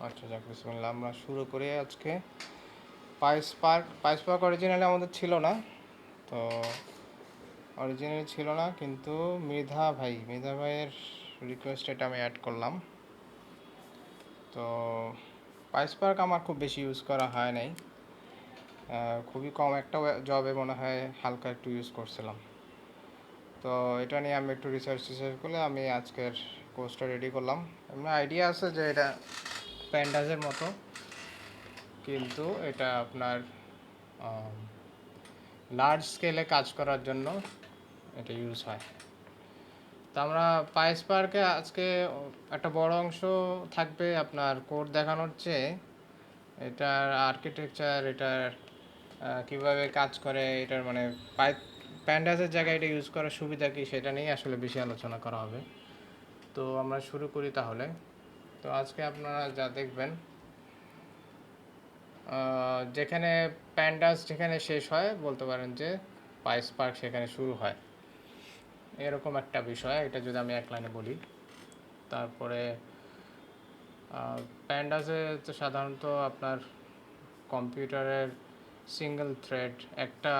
আচ্ছা যাক বিসমিল্লাহ, আমরা শুরু করি আজকে। পাইস পার্ক অরিজিনালি আমাদের ছিল না, তো অরিজিনালি ছিল না কিন্তু মৃধা ভাইয়ের রিকোয়েস্টে এটা আমি অ্যাড করলাম। তো পাইস পার্ক আমার খুব বেশি ইউজ করা হয় নাই, খুবই কম একটা জবে মনে হয় হালকা একটু ইউজ করছিলাম। তো এটা নিয়ে আমি একটু রিসার্চ করলে আমি আজকের কোর্সটা রেডি করলাম। এমনি আইডিয়া আছে যে এটা প্যান্ডাসের মতো, কিন্তু এটা আপনার লার্জ স্কেলে কাজ করার জন্য এটা ইউজ হয়। তো আমরা পাইস পার্কে আজকে একটা বড় অংশ থাকবে আপনার কোড দেখানোর চেয়ে এটার আর্কিটেকচার, এটার কীভাবে কাজ করে, এটার মানে প্যান্ডাসের জায়গায় এটা ইউজ করার সুবিধা কী সেটা নিয়ে আসলে বেশি আলোচনা করা হবে। তো আমরা শুরু করি তাহলে। তো আজকে আপনারা যা দেখবেন, যেখানে প্যান্ডাস যেখানে শেষ হয় বলতে পারেন যে পাইস পার্ক সেখানে শুরু হয়, এরকম একটা বিষয়। এটা যদি আমি এক লাইনে বলি, তারপরে প্যান্ডাসে তো সাধারণত আপনার কম্পিউটারের সিঙ্গেল থ্রেড, একটা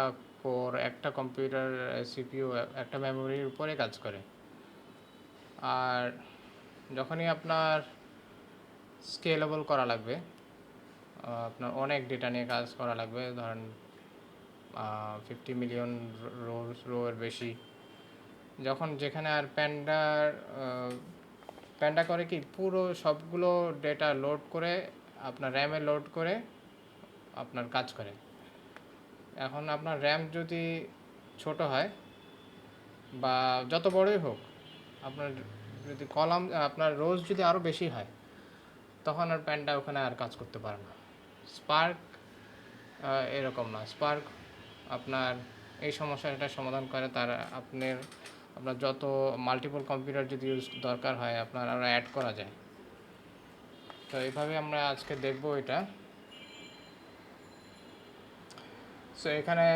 কোর, একটা কম্পিউটার সিপিইউ, একটা মেমোরির উপরে কাজ করে। আর যখনই আপনার স্কেলেবল করা লাগবে, আপনার অনেক ডেটা নিয়ে কাজ করা লাগবে, ধরেন 50 মিলিয়ন রোর বেশি, যখন যেখানে আর প্যান্ডা করে কি পুরো সবগুলো ডেটা লোড করে আপনার র্যামে লোড করে আপনার কাজ করে। এখন আপনার র্যাম যদি ছোট হয় বা যত বড়ই হোক, আপনার যদি আপনার রোজ যদি আরও বেশি হয়, তখন আর প্যান্ডা ওখানে আর কাজ করতে পারে না। স্পার্ক এরকম না। স্পার্ক আপনার এই সমস্যাটা সমাধান করে। আপনার যত মাল্টিপল কম্পিউটার যদি ইউজ দরকার হয় আপনার আরও অ্যাড করা যায়। তো এইভাবে আমরা আজকে দেখব এটা। সো এখানে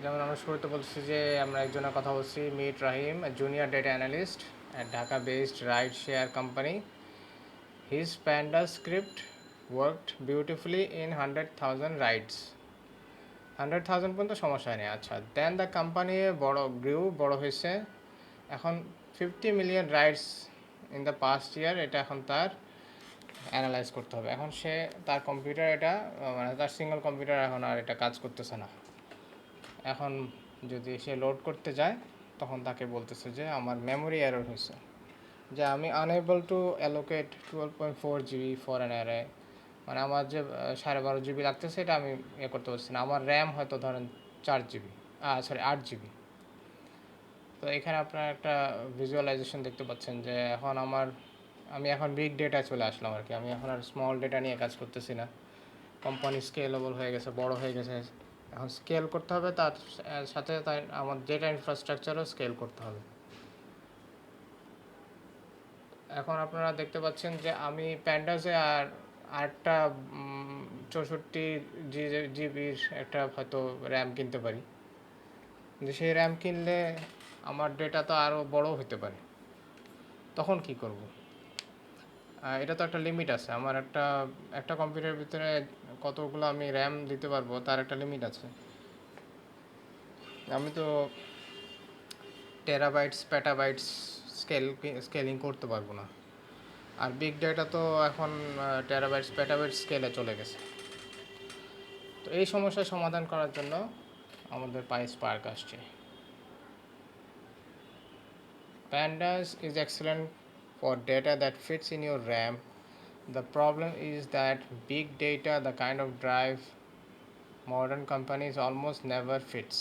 যেমন আমরা শুরুতে বলছি যে আমরা একজনের কথা বলছি, meet Rahim, junior data analyst at Dhaka based ride share company. His panda script worked beautifully in 100,000 rides. 100,000 পর্যন্ত সমস্যা নেই। আচ্ছা, দেন দ্য কোম্পানি বড় হয়েছে, এখন 50 million rides in the past ইয়ার এটা এখন তার অ্যানালাইজ করতে হবে। এখন তার কম্পিউটার এটা মানে তার সিঙ্গল কম্পিউটার এখন আর এটা কাজ করতেছে না। এখন যদি সে লোড করতে যায় তখন তাকে বলতেছে যে আমার মেমোরি এরর হয়েছে, যে আমি unable to allocate 12.4 GB for an array, মানে আমার যে 12.5 জিবি লাগতেছে এটা আমি করতে পারছি না। আমার র্যাম হয়তো ধরেন 4 জিবি, 8 জিবি। তো এখানে আপনার একটা ভিজুয়ালাইজেশন দেখতে পাচ্ছেন যে আমি এখন বিগ ডেটা চলে আসলাম আর কি। আমি এখন আর স্মল ডেটা নিয়ে কাজ করতেছি না। কোম্পানি স্কেলেবল হয়ে গেছে, বড় হয়ে গেছে। এখন স্কেল করতে হবে, তার সাথে আমার ডেটা ইনফ্রাস্ট্রাকচারও স্কেল করতে হবে। এখন আপনারা দেখতে পাচ্ছেন যে আমি প্যান্ডাসে আরেকটা 64 জিবির একটা হয়তো র্যাম কিনতে পারি, কিন্তু সেই র্যাম কিনলে আমার ডেটা তো আরও বড় হতে পারে। তখন কি করব? এটা তো একটা লিমিট আছে। আমার একটা কম্পিউটারের ভিতরে কতগুলো আমি র্যাম দিতে পারবো তার একটা লিমিট আছে। আমি তো টেরাবাইটস পেটাবাইটস স্কেলিং করতে পারবো না। আর বিগ ডেটা তো এখন টেরাবাইটস পেটাবাইটস স্কেলে চলে গেছে। তো এই সমস্যার সমাধান করার জন্য আমাদের পাইস পার্ক আসছে। Pandas is excellent for data that fits in your RAM. The problem is that big data, the kind of drive modern companies almost never fits.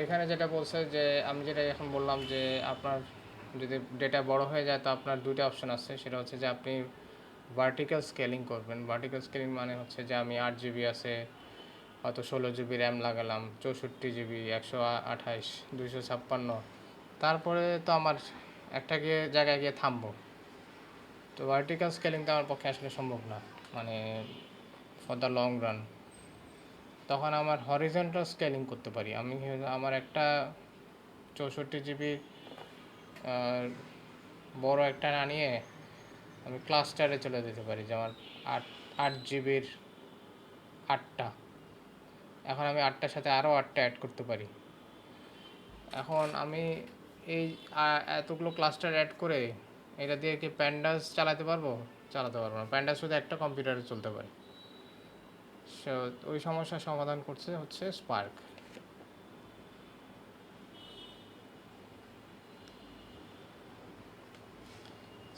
এখানে যেটা বলছে যে আমি যেটা এখন বললাম যে আপনার যদি ডেটা বড় হয়ে যায় তো আপনার দুটো অপশন আছে। সেটা হচ্ছে যে আপনি ভার্টিক্যাল স্কেলিং করবেন। ভার্টিক্যাল স্কেলিং মানে হচ্ছে যে আমি 8 জিবি আছে, হয়তো 16 জিবি র্যাম লাগালাম, 64 জিবি, 128, 256, তারপরে তো আমার একটা জায়গায় গিয়ে থামবো। তো ভার্টিক্যাল স্কেলিং তো আমার পক্ষে আসলে সম্ভব না, মানে ফর দ্য লং রান। তখন আমার হরিজন্টাল স্কেলিং করতে পারি। আমার একটা 64 জিবি বড় একটা না নিয়ে আমি ক্লাস্টারে চলে যেতে পারি, যেমন 8 জিবির 8টা। এখন আমি 8টার সাথে আরও 8টা অ্যাড করতে পারি। এখন আমি এই এতগুলো ক্লাস্টার অ্যাড করে এটা দিয়ে কি প্যান্ডাস চালাতে পারবো? চালাতে পারবো না। প্যান্ডাস শুধু একটা কম্পিউটারে চলতে পারে। সো ওই সমস্যার সমাধান করছে হচ্ছে স্পার্ক।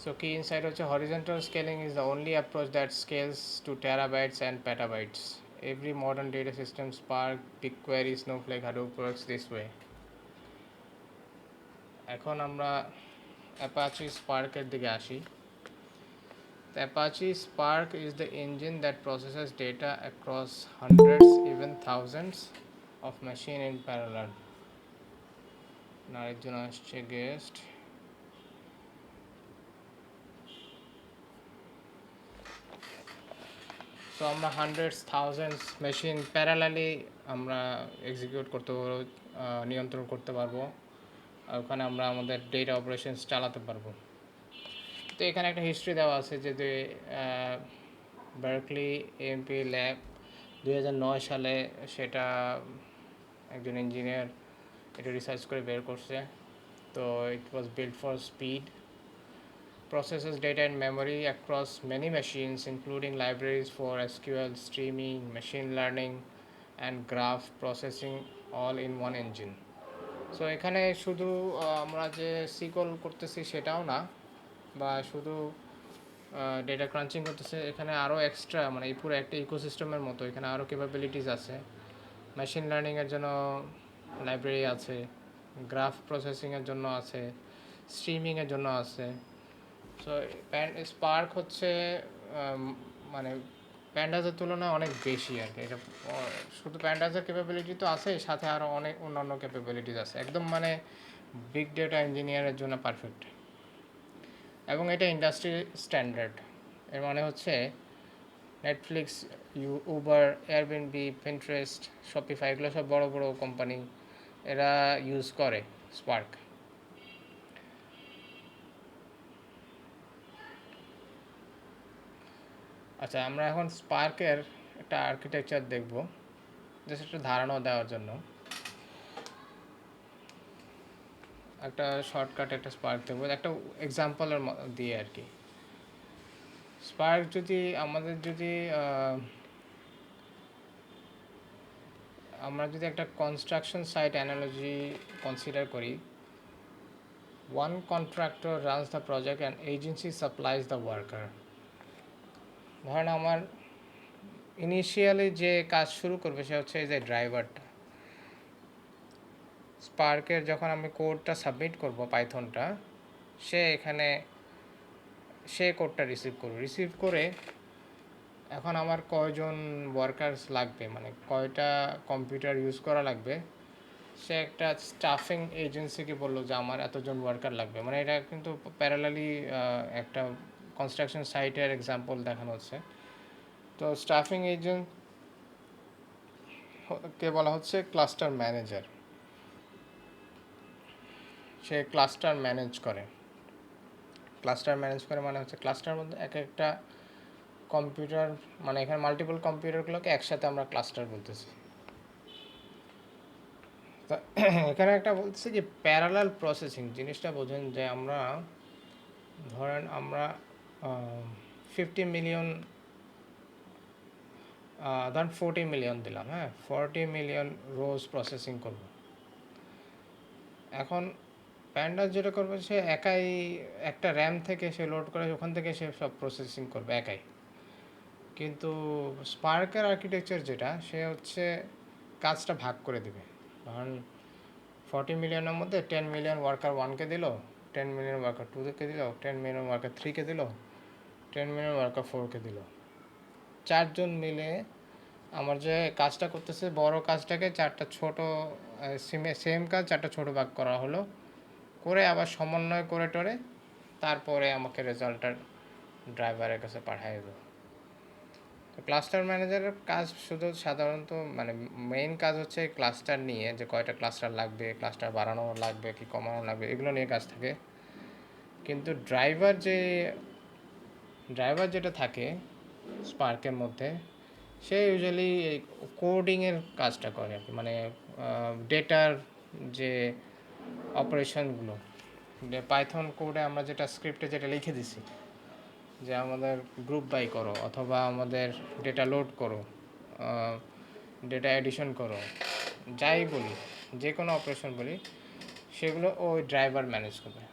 So key insight হচ্ছে horizontal scaling is the only approach that scales to terabytes and petabytes. Every modern data system, Spark, BigQuery, Snowflake, Hadoop works this way. এখন আমরা অ্যাপাচি স্পার্কের দিকে আসি। The Apache Spark is the engine that processes data across hundreds, even thousands of machines in parallel. আরেকজন আসছে guest. So আমরা hundreds thousands machine parallelly আমরা execute করতে পারবো, নিয়ন্ত্রণ করতে পারবো। আর ওখানে আমরা আমাদের ডেটা অপারেশনস চালাতে পারবো। তো এখানে একটা হিস্ট্রি দেওয়া আছে যে বার্কলি এমপি ল্যাব 2009 সালে সেটা একজন ইঞ্জিনিয়ার এটা রিসার্চ করে বের করছে। তো it was build for speed, processes data in memory across many machines, including libraries for SQL, streaming, machine learning, and graph processing, all in one engine. So এখানে শুধু আমরা যে সিকল করতেছি সেটাও না, বা শুধু ডেটা ক্রাঞ্চিং করতেছে, এখানে আরও এক্সট্রা মানে এই পুরো একটা ইকোসিস্টেমের মতো এখানে আরও ক্যাপাবিলিটিস আছে। মেশিন লার্নিংয়ের জন্য লাইব্রেরি আছে, গ্রাফ প্রসেসিংয়ের জন্য আছে, স্ট্রিমিংয়ের জন্য আছে। সো স্পার্ক হচ্ছে মানে প্যান্ডাসের তুলনায় অনেক বেশি আর কি। এটা শুধু প্যান্ডাসের ক্যাপাবিলিটি তো আছে, সাথে আরও অনেক অন্যান্য ক্যাপাবিলিটিস আছে। একদম মানে বিগ ডেটা ইঞ্জিনিয়ারের জন্য পারফেক্ট। এবং এটা ইন্ডাস্ট্রি স্ট্যান্ডার্ড। এর মানে হচ্ছে Netflix, Uber, Airbnb, Pinterest, Shopify, এগুলো সব বড় বড় কোম্পানি এরা ইউজ করে স্পার্ক। আচ্ছা, আমরা এখন স্পার্কের একটা আর্কিটেকচার দেখব, জাস্ট একটা ধারণা দেওয়ার জন্য। একটা শর্টকাট একটা স্পার্ক দেখবো, একটা এক্সাম্পলের দিয়ে আর কি। স্পার্ক যদি আমরা যদি একটা কনস্ট্রাকশন সাইট অ্যানালজি কনসিডার করি, one contractor runs the project and agency supplies the worker. ধরেন আমার ইনিশিয়ালি যে কাজ শুরু করবে সে হচ্ছে এই যে ড্রাইভারটা। স্পার্কের যখন আমি কোডটা সাবমিট করব পাইথনটা, সে কোডটা রিসিভ করে এখন আমার কয়জন ওয়ার্কার্স লাগবে, মানে কয়টা কম্পিউটার ইউজ করা লাগবে, সে একটা স্টাফিং এজেন্সিকে বললো যে আমার এতজন ওয়ার্কার লাগবে। মানে এটা কিন্তু প্যারালালি একটা কনস্ট্রাকশন সাইটের এক্সাম্পল দেখানো হচ্ছে। তো স্টাফিং এজেন্ট কে বলা হচ্ছে ক্লাস্টার ম্যানেজার। সে ক্লাস্টার ম্যানেজ করে মানে হচ্ছে ক্লাস্টার মধ্যে এক একটা কম্পিউটার, মানে এখানে মাল্টিপল কম্পিউটারগুলোকে একসাথে আমরা ক্লাস্টার বলতেছি। তো এখানে একটা বলতেছে যে প্যারালাল প্রসেসিং জিনিসটা বোঝেন, যে আমরা ধরেন আমরা 50 মিলিয়ন ধরেন 40 মিলিয়ন দিলাম, হ্যাঁ 40 মিলিয়ন রোজ প্রসেসিং করব। এখন প্যান্ডাস যেটা করবে, সে একাই একটা র্যাম থেকে সে লোড করে ওখান থেকে সে সব প্রসেসিং করবে একাই। কিন্তু স্পার্কের আর্কিটেকচার যেটা, সে হচ্ছে কাজটা ভাগ করে দেবে। ধরেন 40 মিলিয়নের মধ্যে 10 মিলিয়ন ওয়ার্কার 1কে দিল, 10 মিলিয়ন ওয়ার্কার 2কে দিল, 10 মিলিয়ন ওয়ার্কার 3কে দিল, 10 মিলিয়ন ওয়ার্কার 4কে দিল। 4জন মিলে আমার যে কাজটা করতেছে, বড় কাজটাকে 4টা ছোট সেম কাজ 4টা ছোট ভাগ করা হলো, করে আবার সমন্বয় করে টরে তারপরে আমাকে রেজাল্টটা ড্রাইভারের কাছে পাঠিয়ে দেবো। তো ক্লাস্টার ম্যানেজারের কাজ শুধু সাধারণত মানে মেইন কাজ হচ্ছে ক্লাস্টার নিয়ে, যে কয়টা ক্লাস্টার লাগবে, ক্লাস্টার বাড়ানো লাগবে কি কমানো লাগবে, এগুলো নিয়ে কাজ থাকে। কিন্তু ড্রাইভার যেটা থাকে স্পার্কের মধ্যে, সে ইউজুয়ালি কোডিংয়ের কাজটা করে আর কি, মানে ডেটার যে অপারেশনগুলো, পাইথন কোডে আমরা যেটা স্ক্রিপ্টে যেটা লিখে দিছি, যে আমাদের গ্রুপ বাই করো অথবা আমাদের ডেটা লোড করো, ডেটা এডিশন করো, যাই বলি, যে কোনো অপারেশন বলি, সেগুলো ওই ড্রাইভার ম্যানেজ করবে।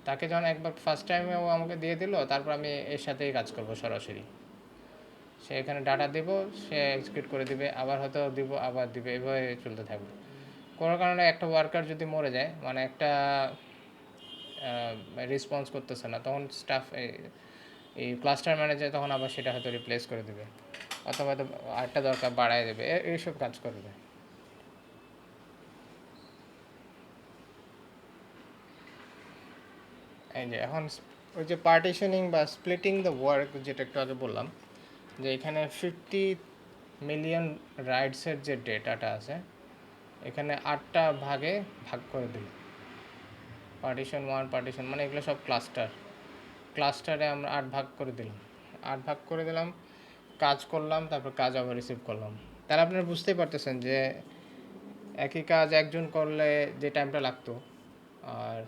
তাকে যখন একবার ফার্স্ট টাইমে ও আমাকে দিয়ে দিল, তারপর আমি এর সাথেই কাজ করব সরাসরি। সে এখানে ডাটা দেব, সে এক্সিকিউট করে দিবে, আবার হয়তো দিব, আবার দিবে, এভাবে চলতে থাকবে। কোনো কারণে একটা ওয়ার্কার যদি মরে যায়, মানে একটা রেসপন্স করতেছে না, তখন স্টাফ এই ক্লাস্টার ম্যানেজার তখন আবার সেটা হয়তো রিপ্লেস করে দেবে, অথবা হয়তো আরেকটা দরকার বাড়ায় দেবে, এইসব কাজ করবে। এই যে এখন ওই যে পার্টিশনিং বা স্প্লিটিং দ্য ওয়ার্ক, যেটা একটু আগে বললাম, যে এখানে 50 মিলিয়ন রাইডসের যে ডেটাটা আছে, এখানে 8টা ভাগে ভাগ করে দিল। পার্টিশন 1, পার্টিশন মানে এগুলো সব ক্লাস্টারে আমরা 8 ভাগ করে দিলাম। 8 ভাগ করে দিলাম, কাজ করলাম, তারপর কাজ আবার রিসিভ করলাম। তাহলে আপনারা বুঝতেই পারতেছেন যে একই কাজ একজন করলে যে টাইমটা লাগতো, আর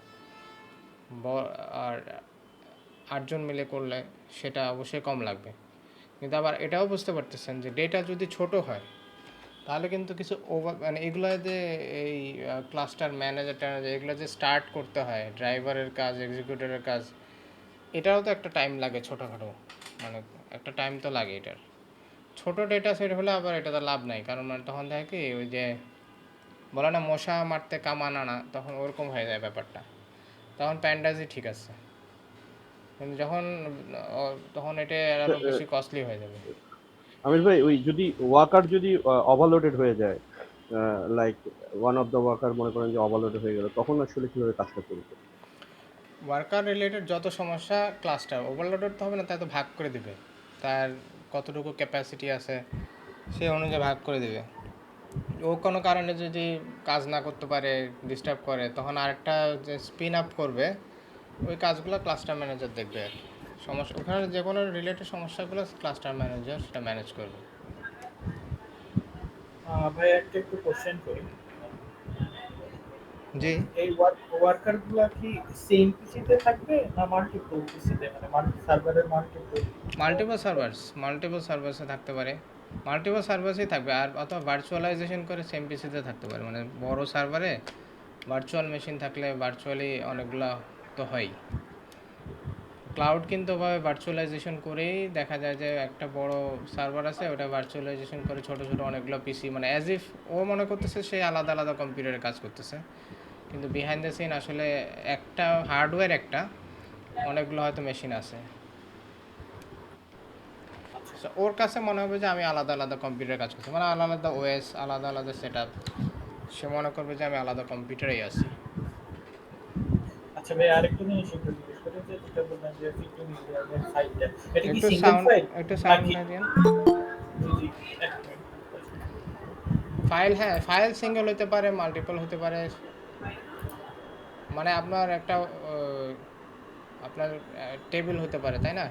আর 8জন মিলে করলে সেটা অবশ্যই কম লাগবে। কিন্তু আবার এটাও বুঝতে পারতেছেন যে ডেটা যদি ছোট হয়, তাহলে কিন্তু কিছু মানে এগুলো যে এই ক্লাস্টার ম্যানেজার ট্যানেজার এগুলো যে স্টার্ট করতে হয়, ড্রাইভারের কাজ, এক্সিকিউটরের কাজ, এটাও তো একটা টাইম লাগে ছোটোখাটো, মানে একটা টাইম তো লাগে এটার। ছোটো ডেটা সেট হলে আবার এটা তো লাভ নাই, কারণ মানে তখন থাকে কি, ওই যে বলে না মশা মারতে কামান আনা, তখন ওরকম হয়ে যায় ব্যাপারটা। তখন প্যান্ডাজি ঠিক আছে, কিন্তু যখন তখন এটা আরও বেশি কস্টলি হয়ে যাবে। আমির ভাই, ওই যদি ওয়ার্কার যদি ওভারলোডেড হয়ে যায়, like one of the worker মনে করেন যে ওভারলোডেড হয়ে গেল, তখন আসলে কিভাবে কাজটা করবে? ওয়ার্কার রিলেটেড যত সমস্যা, ক্লাস্টার ওভারলোডেড তো হবে না, তাই তো ভাগ করে দিবে, তার কতটুকু ক্যাপাসিটি আছে সেই অনুযায়ী ভাগ করে দিবে। ও কোনো কারণে যদি কাজ না করতে পারে, ডিস্টার্ব করে, তখন আরেকটা যে স্পিন আপ করবে, ওই কাজগুলো ক্লাস্টার ম্যানেজার দেখবে আর কি। সমস্যা ওখানে যে কোনো রিলেটেড সমস্যাগুলো ক্লাস্টার ম্যানেজার সেটা ম্যানেজ করবে। ভাই একটা একটু কোশ্চেন করি। জি। এই ওয়ার্কার গুলা কি সেম পিসিতে থাকবে না মাল্টিপল পিসিতে, মানে মাল্টি সার্ভারের মাল্টিপল? মাল্টিপল সার্ভার্সে থাকতে পারে, মাল্টিপল সার্ভার্সেই থাকবে, আর অথবা ভার্চুয়ালাইজেশন করে সেম পিসিতে থাকতে পারে, মানে বড় সার্ভারে ভার্চুয়াল মেশিন থাকলে ভার্চুয়ালি অনেকগুলো তো হয়ই। ক্লাউড কিন্তু ওভাবে ভার্চুয়ালাইজেশন করেই দেখা যায় যে একটা বড় সার্ভার আছে, ওটা ভার্চুয়ালাইজেশন করে ছোটো ছোটো অনেকগুলো পিসি, মানে অ্যাজ ইফ ও মনে করতেছে সে আলাদা আলাদা কম্পিউটারে কাজ করতেছে, কিন্তু বিহাইন্ড দ্য সিন আসলে একটা হার্ডওয়্যার, একটা অনেকগুলো হয়তো মেশিন আছে। সো ওর কাছে মনে হবে যে আমি আলাদা আলাদা কম্পিউটারে কাজ করছি, মানে আলাদা আলাদা ওএস, আলাদা আলাদা সেট আপ, সে মনে করবে যে আমি আলাদা কম্পিউটারেই আছি। আচ্ছা ভাই, আরেকটা জিনিস একটু জিজ্ঞেস করি, যে যেটা বললেন যে 50 মিলিয়নের ফাইলটা, এটা কি একটু সিঙ্গেল সাউন্ড ফাইল একটু নাকি? সাউন্ডটা দিন। জি জি, এক মিনিট। ফাইল, হ্যাঁ, ফাইল সিঙ্গেল হতে পারে, মাল্টিপল হতে পারে, মানে আপনার একটা আপনার টেবিল হতে পারে, তাই না?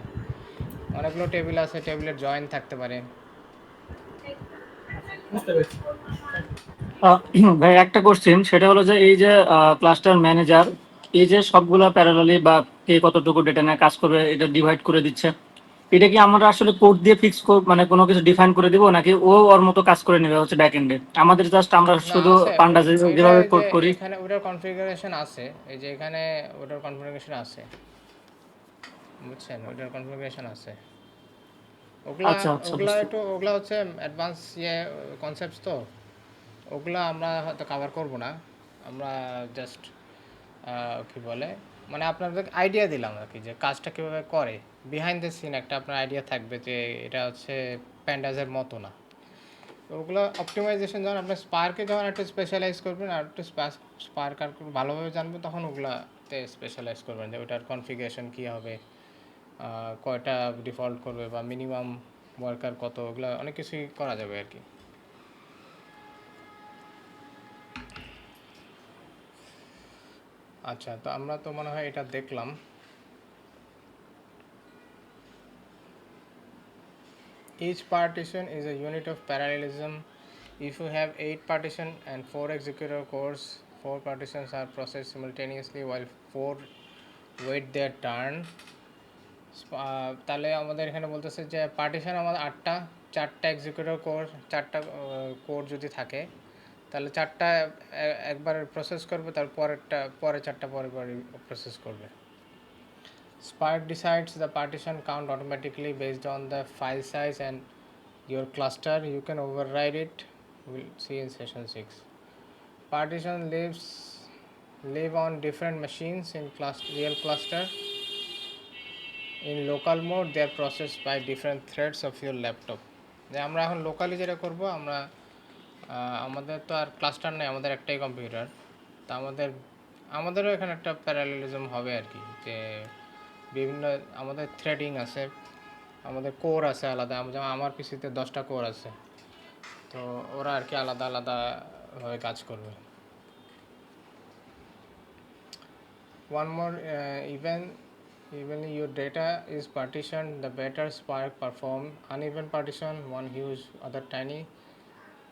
অনেকগুলো টেবিল আছে, টেবিলের জয়েন্ট থাকতে পারে। বুঝতে পেরেছি। আহ, ভাই একটা কোশ্চেন, সেটা হলো যে এই যে ক্লাস্টার ম্যানেজার এই যে সবগুলা প্যারালালি বা কে কতটুকু ডেটা নিয়ে কাজ করবে এটা ডিভাইড করে দিচ্ছে, এটা কি আমরা আসলে কোড দিয়ে ফিক্স মানে কোনো কিছু ডিফাইন করে দিব, নাকি ও ওর মতো কাজ করে নেবে হচ্ছে ব্যাক এন্ডে? আমাদের জাস্ট আমরা না, শুধু আছে পান্ডা এটা, যেভাবে যে কোড করি। এখানে ওটার কনফিগারেশন আছে, এই যে এখানে ওটার কনফিগারেশন আছে, বুঝছেন, ওটার কনফিগারেশন আছে। ওগুলা আচ্ছা আচ্ছা, ওগুলা বুঝতে। একটু ওগুলা হচ্ছে অ্যাডভান্স কনসেপ্টস, তো ওগুলা আমরা হয়তো কভার করব না। আমরা জাস্ট কি বলে, মানে আপনাদের আইডিয়া দিলাম আর কি, যে কাজটা কীভাবে করে, বিহাইন্ড দ্য সিন একটা আপনার আইডিয়া থাকবে যে এটা হচ্ছে প্যান্ডাজের মতো না। তো ওগুলো অপটিমাইজেশন যখন আপনি স্পার্কে যখন একটু স্পেশালাইজ করবেন, আর একটু স্পার্ক আর ভালোভাবে জানবেন, তখন ওগুলাতে স্পেশালাইজ করবেন, যে ওটার কনফিগারেশন কী হবে, কয়টা ডিফল্ট করবে, বা মিনিমাম ওয়ার্কার কত, ওগুলো অনেক কিছুই করা যাবে আর কি। আচ্ছা, তো আমরা তো মনে হয় এটা দেখলাম। Each partition is a unit of parallelism. If you have 8 partition and 4 executor cores, 4 partitions are processed simultaneously while 4 wait their turn. তাহলে আমাদের এখানে বলতেছে যে পার্টিশন আমাদের 8টা, 4টা এক্সিকিউটর কোর, 4টা কোর যদি থাকে তাহলে 4টা একবার প্রসেস করবে, তার পরেরটা পরে 4টা পরে পরে প্রসেস করবে। Spark decides the partition count automatically based on the file size and your cluster. You can override it. We'll see in session 6. Partition live on different machines in real cluster. In local mode they are processed by different threads of your laptop. যে আমরা এখন locally যেটা করব, আমরা আমাদের তো আর cluster নেই, আমাদের একটাই কম্পিউটার, তা আমাদেরও এখানে একটা প্যারালেলিজম হবে আর কি, যে বিভিন্ন আমাদের থ্রেডিং আছে, আমাদের কোর আছে আলাদা, যেমন আমার পিসিতে 10টা কোর আছে, তো ওরা আর কি আলাদা আলাদাভাবে কাজ করবে। One more even your data is partitioned, the better Spark perform. Uneven partition, one huge, other tiny,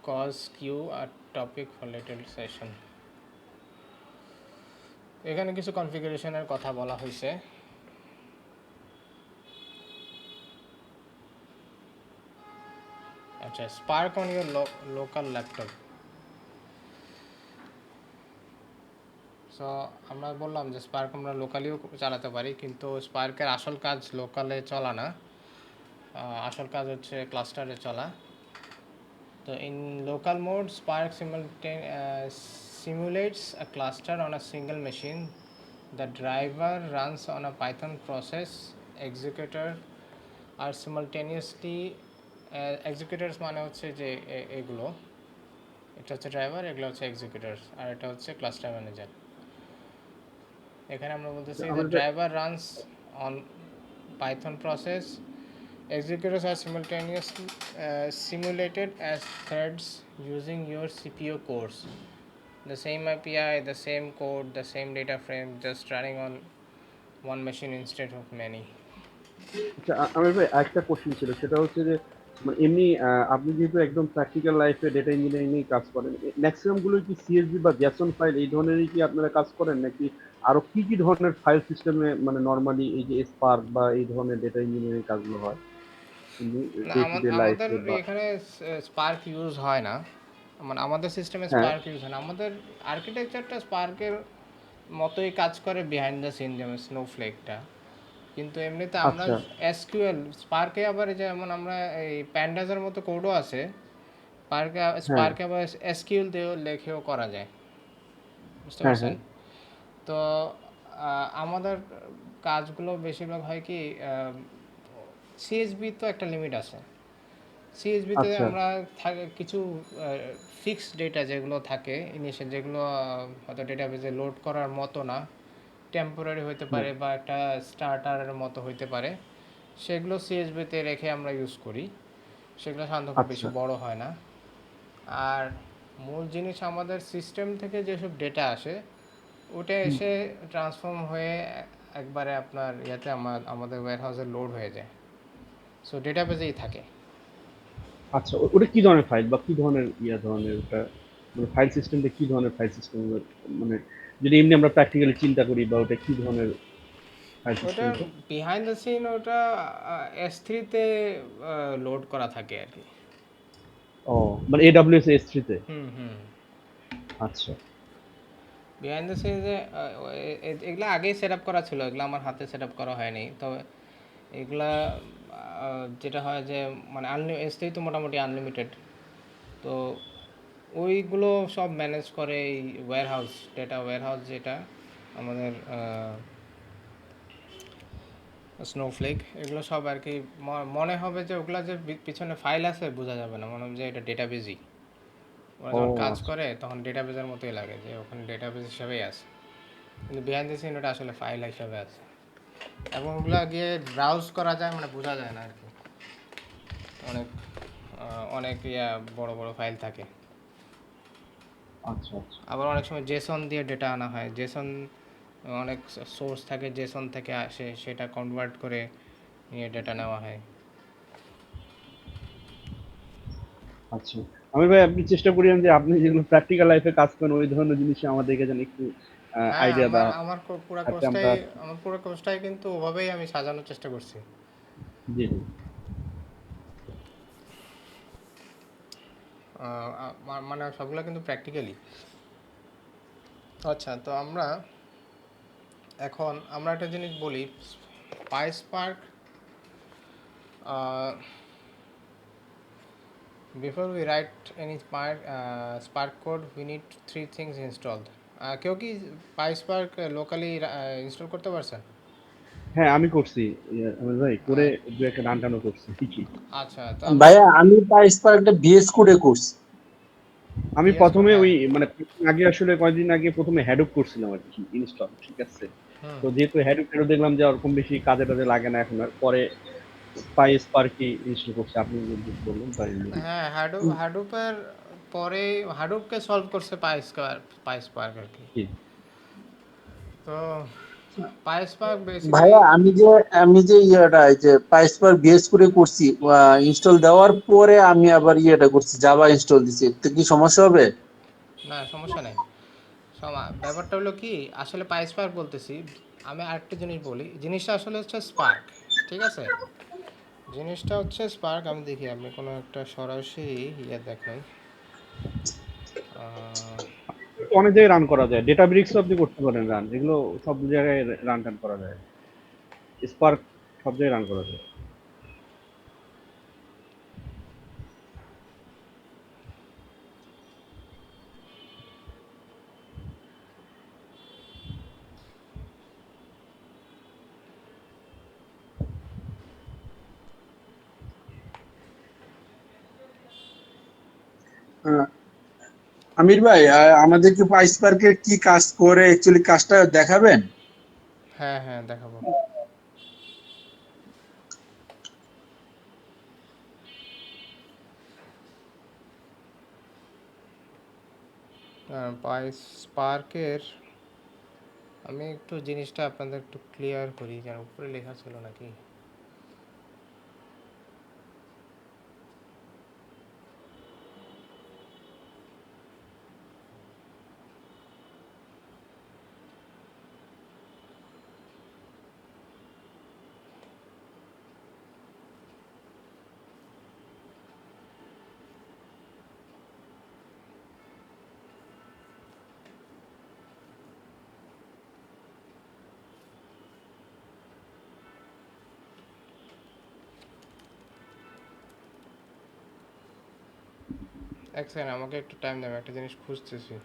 cause queue a topic for later session. এখানে কিছু কনফিগারেশনের কথা বলা হয়েছে। আচ্ছা, spark on your local laptop. So আমরা বললাম যে স্পার্ক আমরা লোকালিও চালাতে পারি, কিন্তু স্পার্কের আসল কাজ লোকালে চলা না, আসল কাজ হচ্ছে ক্লাস্টারে চলা। তো in local mode spark simulates a cluster on a single machine. The driver runs on a Python process. Executor are simultaneously executors মানে হচ্ছে যে এগুলো, এটা হচ্ছে ড্রাইভার, এগুলো হচ্ছে এক্সিকিউটরস, আর এটা হচ্ছে ক্লাস্টার ম্যানেজার। এখানে আমরা বলতেছি যে driver runs on Python process, executors are simultaneously simulated as threads using your CPU cores. The same API, the same code, the same data frame, just running on one machine instead of many. আচ্ছা, আমার ভাই একটা question ছিল, সেটা হচ্ছে যে মানে এমনি আপনি যেহেতু একদম প্র্যাকটিক্যাল লাইফে ডেটা ইঞ্জিনিয়ারিং নিয়ে কাজ করেন, ম্যাক্সিমাম গুলো কি সিএসভি বা জেসন ফাইল এই ধরনেরই কি আপনারা কাজ করেন, নাকি আরো কি কি ধরনের ফাইল সিস্টেমে মানে নর্মালি এই যে স্পার্ক বা এই ধরনের ডেটা ইঞ্জিনিয়ারিং কাজগুলো হয় না, ডে টু ডে আমাদের লাইফে বা? এখানে স্পার্ক ইউজ হয় না, মানে আমাদের সিস্টেমে হ্যাঁ, স্পার্ক ইউজ হয় না। আমাদের আর্কিটেকচারটা স্পার্কের মতোই কাজ করে বিহাইন্ড দ্য সিন, যেমন স্নোফ্লেকটা, কিন্তু এমনিতে আমরা আচ্ছা, এসকিউএল স্পার্কে আবার যেমন আমরা এই প্যান্ডাসের মতো কোডও আছে, হ্যাঁ, স্পার্কে আবার এসকিউএল দিয়েও লেখেও করা যায়, বুঝতে হ্যাঁ, পারছেন? হ্যাঁ, তো আমাদের কাজগুলো বেশিরভাগ হয় কি, সিএসবি তো একটা লিমিট আছে, সিএসবিতে আচ্ছা, আমরা কিছু ফিক্সড ডেটা যেগুলো থাকে ইনিশিয়াল, যেগুলো হয়তো ডেটাবেজে লোড করার মতো না, টেম্পোরারি হতে হ্যাঁ, পারে বা একটা স্টার্টারের মতো হইতে পারে, সেগুলো সিএসবিতে রেখে আমরা ইউজ করি। সেগুলো সাধারণত খুব বেশি আচ্ছা, বড় হয় না। আর মূল জিনিস আমাদের সিস্টেম থেকে যেসব ডেটা আসে ওটা হুম, এসে ট্রান্সফর্ম হয়ে একবারে আপনার ইয়াতে আমাদের ওয়্যারহাউসে লোড হয়ে যায়, সো ডেটাবেজেই থাকে। আচ্ছা। ওটা কি ধরনের ফাইল বা কি ধরনের ধরনের ওটা, মানে ফাইল সিস্টেমটা কি ধরনের ফাইল সিস্টেম, মানে যদি এমনি আমরা প্র্যাকটিক্যালি চিন্তা করি বা ওটা কি ধরনের ফাইল সিস্টেম ওটা এটা? বিহাইন্ড দ্য সিন ওটা S3-তে লোড করা থাকে আর কি। ও, মানে AWS S3 তে? হুম হুম। আচ্ছা, বিহাইন্ড দ্য সিন যে এগুলা আগেই সেট আপ করা ছিল, এগুলো আমার হাতে সেট আপ করা হয়নি, তবে এগুলা যেটা হয় যে মানে S3 তো মোটামুটি আনলিমিটেড, তো ওইগুলো সব ম্যানেজ করে এই ওয়্যারহাউস, ডেটা ওয়্যারহাউস যেটা আমাদের স্নোফ্লেক, এগুলো সব আর কি। মনে হবে যে ওগুলা যে পিছনে ফাইল আছে বোঝা যাবে না, মনে হবে যে এটা ডেটাবেজই। ওরা ও যখন কাজ আচ্ছা, করে তখন ডেটাবেজের মতোই লাগে যে ওখানে ডেটাবেজ হিসাবেই আছে, কিন্তু বিহাইন্ড দ্য সিন ওটা আসলে ফাইল হিসাবে আছে, এবং ওগুলো গিয়ে ব্রাউজ করা যায়, মানে বোঝা যায় না আর কি, অনেক অনেক বড় বড় ফাইল থাকে। আচ্ছা, আচ্ছা, আবার অনেক সময় জেসন দিয়ে ডেটা আনা হয়, জেসন অনেক সোর্স থাকে, জেসন থেকে আসে, সেটা কনভার্ট করে নিয়ে ডেটা নেওয়া হয়। আচ্ছা, আমির ভাই আপনি চেষ্টা করিয়েন যে আপনি যেগুলো প্র্যাকটিক্যাল লাইফে কাজ করেন ওই ধরনের জিনিস আমাদেরকে যেন একটু হ্যাঁ, আইডিয়া আমার দেওয়া আমার পুরা যাতে কোর্সটাই আমরা আমার পুরো কোর্সটাই কিন্তু ওভাবেই আমি সাজানোর চেষ্টা করছি। জি জি মানে সবগুলো কিন্তু প্র্যাকটিক্যালি। আচ্ছা, তো আমরা একটা জিনিস বলি, PySpark, before we write any Spark code we need three things installed. কেউ কি PySpark লোকালি ইনস্টল করতে পারছেন? হ্যাঁ আমি করছি আমির ভাই করে দু একটা রান টানও করছি ঠিকই। আচ্ছা, তো আমরা ভাইয়া আমি স্পার্কটা বিএস কোডে করছি। আমি ভিএস কোড, প্রথমে হ্যাঁ। ওই মানে আগে আসলে কয়েকদিন আগে প্রথমে হ্যাডপ করছিলাম আর কি ইনস্টল, ঠিক আছে। হুম। তো যেহেতু হ্যাডপ দেখলাম যে ওরকম বেশি কাজে টাজে লাগে না এখন আর, পরে স্পাই স্পার্কি ইনস্টল করছি আপনি যদি বললেন তাই নিয়ে। হ্যাঁ, হাডুপের পরে হাডুপকে সলভ করছে পাইস্পার্ক আর কি। জি তো পাইস্পার্ক বেসিক্যালি, ভাইয়া আমি যে ইয়েটা এই যে স্পার্ক বিএস কোডে করছি, ইনস্টল দেওয়ার পরে আমি আবার ইয়েটা করছি, জাভা ইনস্টল দিছি, এতে কি সমস্যা হবে? না সমস্যা নেই। ব্যাপারটা হলো কি, আসলে পাইস্পার্ক বলতেছি, আমি আরেকটা জিনিস বলি, জিনিসটা আসলে হচ্ছে স্পার্ক, ঠিক আছে। জিনিসটা হচ্ছে স্পার্ক। আমি দেখি আপনি কোনো একটা সরাসরি ইয়ে দেখাই। আহ, অনেক জায়গায় রান করা যায়, ডেটা ব্রিক্স আপনি করতে পারেন রান, এগুলো সব জায়গায় রান টান করা যায়, স্পার্ক সব জায়গায় রান করা যায়। আহ, আমির ভাই, আমাদেরকে স্পার্কের কি কাজ করে অ্যাকচুয়ালি কাজটা দেখাবেন? হ্যাঁ হ্যাঁ, দেখাবো। স্পার্কের আমি একটু জিনিসটা আপনাদের একটু ক্লিয়ার করি, যেন উপরে লেখা ছিল নাকি। এক সেকেন্ড, আমাকে একটু টাইম দেবে, একটা জিনিস খুঁজতেছি।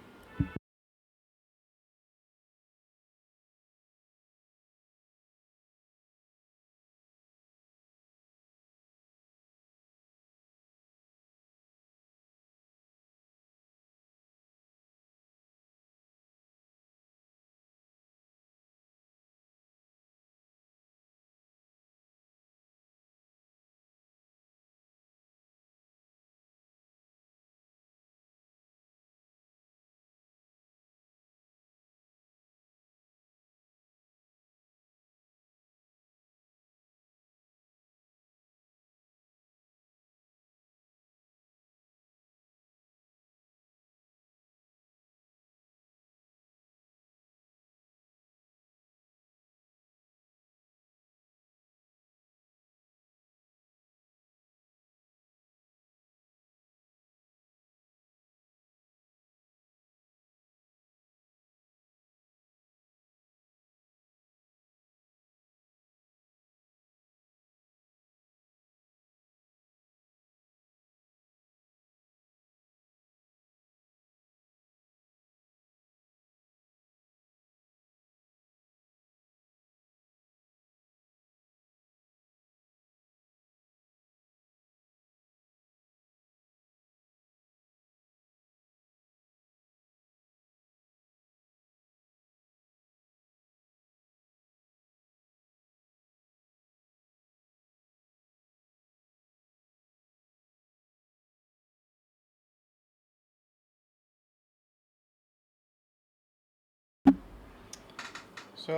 সো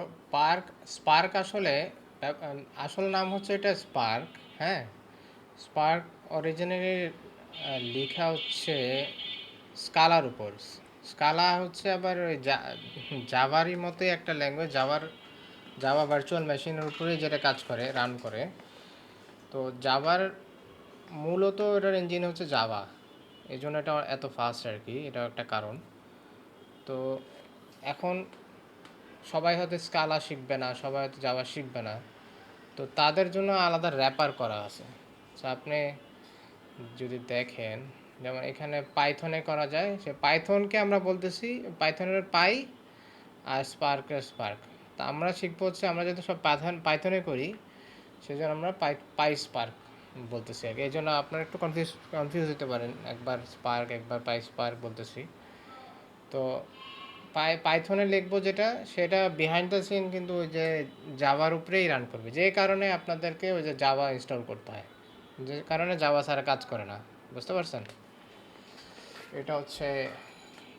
স্পার্ক আসলে আসল নাম হচ্ছে এটা স্পার্ক, হ্যাঁ। স্পার্ক অরিজিনালি লেখা হচ্ছে স্কালার উপর। স্কালা হচ্ছে আবার ওই জাভারই মতোই একটা ল্যাঙ্গুয়েজ, জাভা ভার্চুয়াল মেশিনের উপরেই যেটা কাজ করে, রান করে। তো জাভার মূলত এটার ইঞ্জিন হচ্ছে জাভা, এই জন্য এটা এত ফাস্ট আর কি, এটাও একটা কারণ। তো এখন সবাই হয়তো স্কালা শিখবে না, সবাই হয়তো জাভা শিখবে না, তো তাদের জন্য আলাদা র্যাপার করা আছে। তো আপনি যদি দেখেন, যেমন এখানে পাইথনে করা যায়, সে পাইথনকে আমরা বলতেছি পাইথনের পাই, আর স্পার্কের স্পার্ক। তা আমরা শিখবো হচ্ছে, আমরা যেহেতু সব পাইথনে করি, সেই জন্য আমরা পাই স্পার্ক বলতেছি আর কি। এই জন্য আপনারা একটু কনফিউজ হতে পারেন, একবার স্পার্ক একবার পাই স্পার্ক বলতেছি। তো পাইথনে লিখবো যেটা, সেটা বিহাইন্ড দ্য সিন কিন্তু ওই যে জাভার উপরেই রান করবে, যে কারণে আপনাদেরকে ওই যে জাভা ইনস্টল করতে হয়, যে কারণে জাভা ছাড়া কাজ করে না। বুঝতে পারছেন? এটা হচ্ছে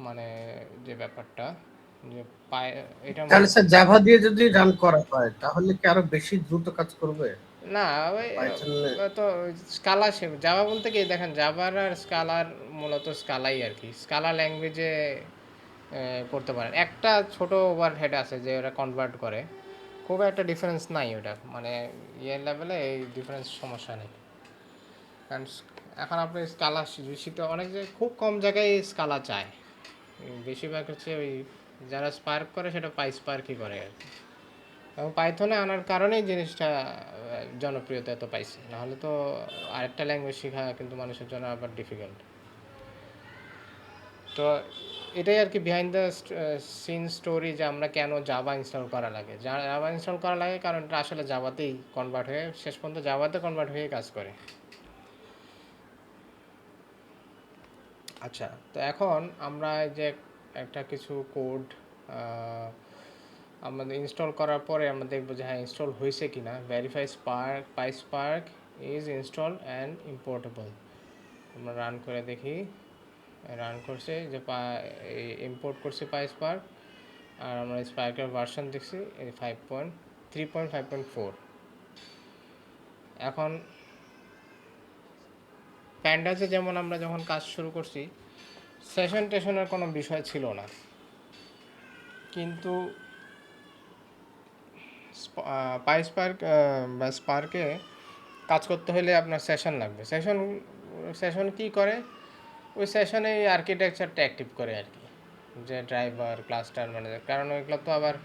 মানে যে ব্যাপারটা, যে পাই এটা তাহলে স্যার জাভা দিয়ে যদি রান করা হয় তাহলে কি আরো বেশি দ্রুত কাজ করবে না, ওই পাইথনে? তো স্কালা জাভা বলতে কি, দেখেন জাভার আর স্কালার মূলত স্কালাই আর কি, স্কালা ল্যাঙ্গুয়েজে করতে পারেন। একটা ছোট ওভারহেড আছে যে ওরা কনভার্ট করে, খুব একটা ডিফারেন্স নাই ওটা, মানে ইয়ের লেভেলে এই ডিফারেন্স সমস্যা নেই। কারণ এখন আপনি স্কালা শিখতে অনেক জায়গায়, খুব কম জায়গায় স্কালা চায়, বেশিরভাগ হচ্ছে ওই যারা স্পার্ক করে সেটা পাই স্পার্কই করে আর কি। এবং পাইথনে আনার কারণেই জিনিসটা জনপ্রিয়তা এত পাইছে, নাহলে তো আরেকটা ল্যাঙ্গুয়েজ শেখা কিন্তু মানুষের জন্য আবার ডিফিকাল্ট। তো এটাই আর কি বিহাইন্ড দ্য সিন স্টোরি, যে আমরা কেন জাভা ইনস্টল করা লাগে। জাভা ইনস্টল করা লাগে কারণ এটা আসলে জাভাতেই কনভার্ট হয়ে, শেষ পর্যন্ত জাভাতে কনভার্ট হয়ে কাজ করে। আচ্ছা, তো এখন আমরা যে একটা কিছু কোড আমাদের ইনস্টল করার পরে আমরা দেখবো যে হ্যাঁ ইনস্টল হয়েছে কি না। Verify Spark PySpark is install and importable. আমরা রান করে দেখি, রান করছে যে ইম্পোর্ট করছে পাই স্পার্ক, আর আমরা স্পার্কের ভার্সন দেখছি এই 3.5.4। এখন প্যান্ডাসে যেমন আমরা যখন কাজ শুরু করছি, সেশন টেশনের কোনো বিষয় ছিল না, কিন্তু পাই স্পার্ক বা স্পার্কে কাজ করতে হলে আপনার সেশন লাগবে। সেশন কি করে, ওই সেশনে এই আর্কিটেকচারটা অ্যাক্টিভ করে আর কি, যে ড্রাইভার ক্লাস্টার ম্যানেজার। কারণ ওইগুলো তো আবার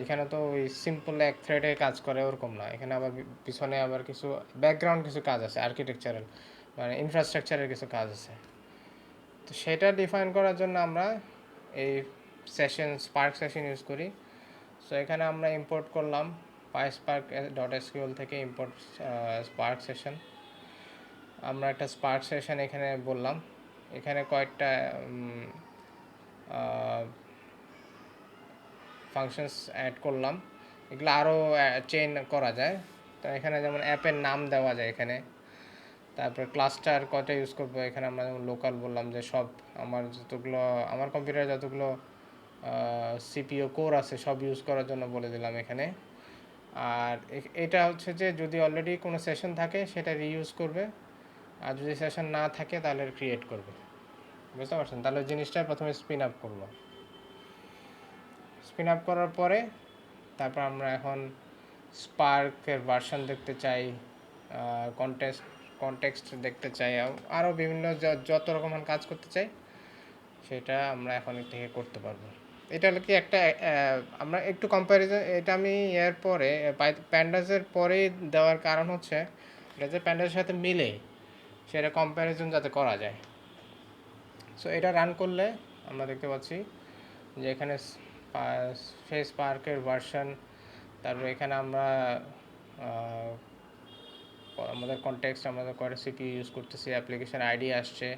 এখানে তো ওই সিম্পল এক থ্রেডে কাজ করে ওরকম না, এখানে আবার পিছনে আবার কিছু ব্যাকগ্রাউন্ড কিছু কাজ আছে, আর্কিটেকচারাল মানে ইনফ্রাস্ট্রাকচারের কিছু কাজ আছে। তো সেটা ডিফাইন করার জন্য আমরা এই স্পার্ক সেশন ইউজ করি। সো এখানে আমরা ইম্পোর্ট করলাম পাইস্পার্ক .sql থেকে ইম্পোর্ট স্পার্ক সেশন। আমরা একটা স্পার্ক সেশন এখানে বললাম, এখানে কয়েকটা ফাংশনস অ্যাড করলাম, এগুলো আরও চেইন করা যায়। তো এখানে যেমন অ্যাপের নাম দেওয়া যায় এখানে, তারপর ক্লাস্টার কয়টা ইউজ করবো, এখানে আমরা যেমন লোকাল বললাম যে সব আমার কম্পিউটারে যতগুলো সিপিইউ কোর আছে সব ইউজ করার জন্য বলে দিলাম এখানে। আর এটা হচ্ছে যে যদি অলরেডি কোনো সেশন থাকে সেটা রিইউজ করবে, আর যদি সেশন না থাকে তাহলে ক্রিয়েট করবে। বুঝতে পারছেন? তাহলে জিনিসটা প্রথমে স্পিন আপ করলো, স্পিন আপ করার পরে তারপর আমরা এখন স্পার্কের ভার্সন দেখতে চাই, কনটেক্সট দেখতে চাই, আরও বিভিন্ন যত রকমের কাজ করতে চাই সেটা আমরা এখন থেকে করতে পারবো। এটা হলো কি একটা আমরা একটু কম্প্যারিজন, এটা আমি এর পরে প্যান্ডাসের পরে দেওয়ার কারণ হচ্ছে এটা যে প্যান্ডাসের সাথে মিলে সেটা কম্প্যারিজন যাতে করা যায়। সো এটা রান করলে আমরা দেখতে পাচ্ছি যে এখানে ফেস পার্কের ভার্সন, তারপর এখানে আমরা আমাদের কনটেক্সট, আমাদের কয়টা সিপিইউ ইউজ করতেছি, অ্যাপ্লিকেশন আইডি আসছে,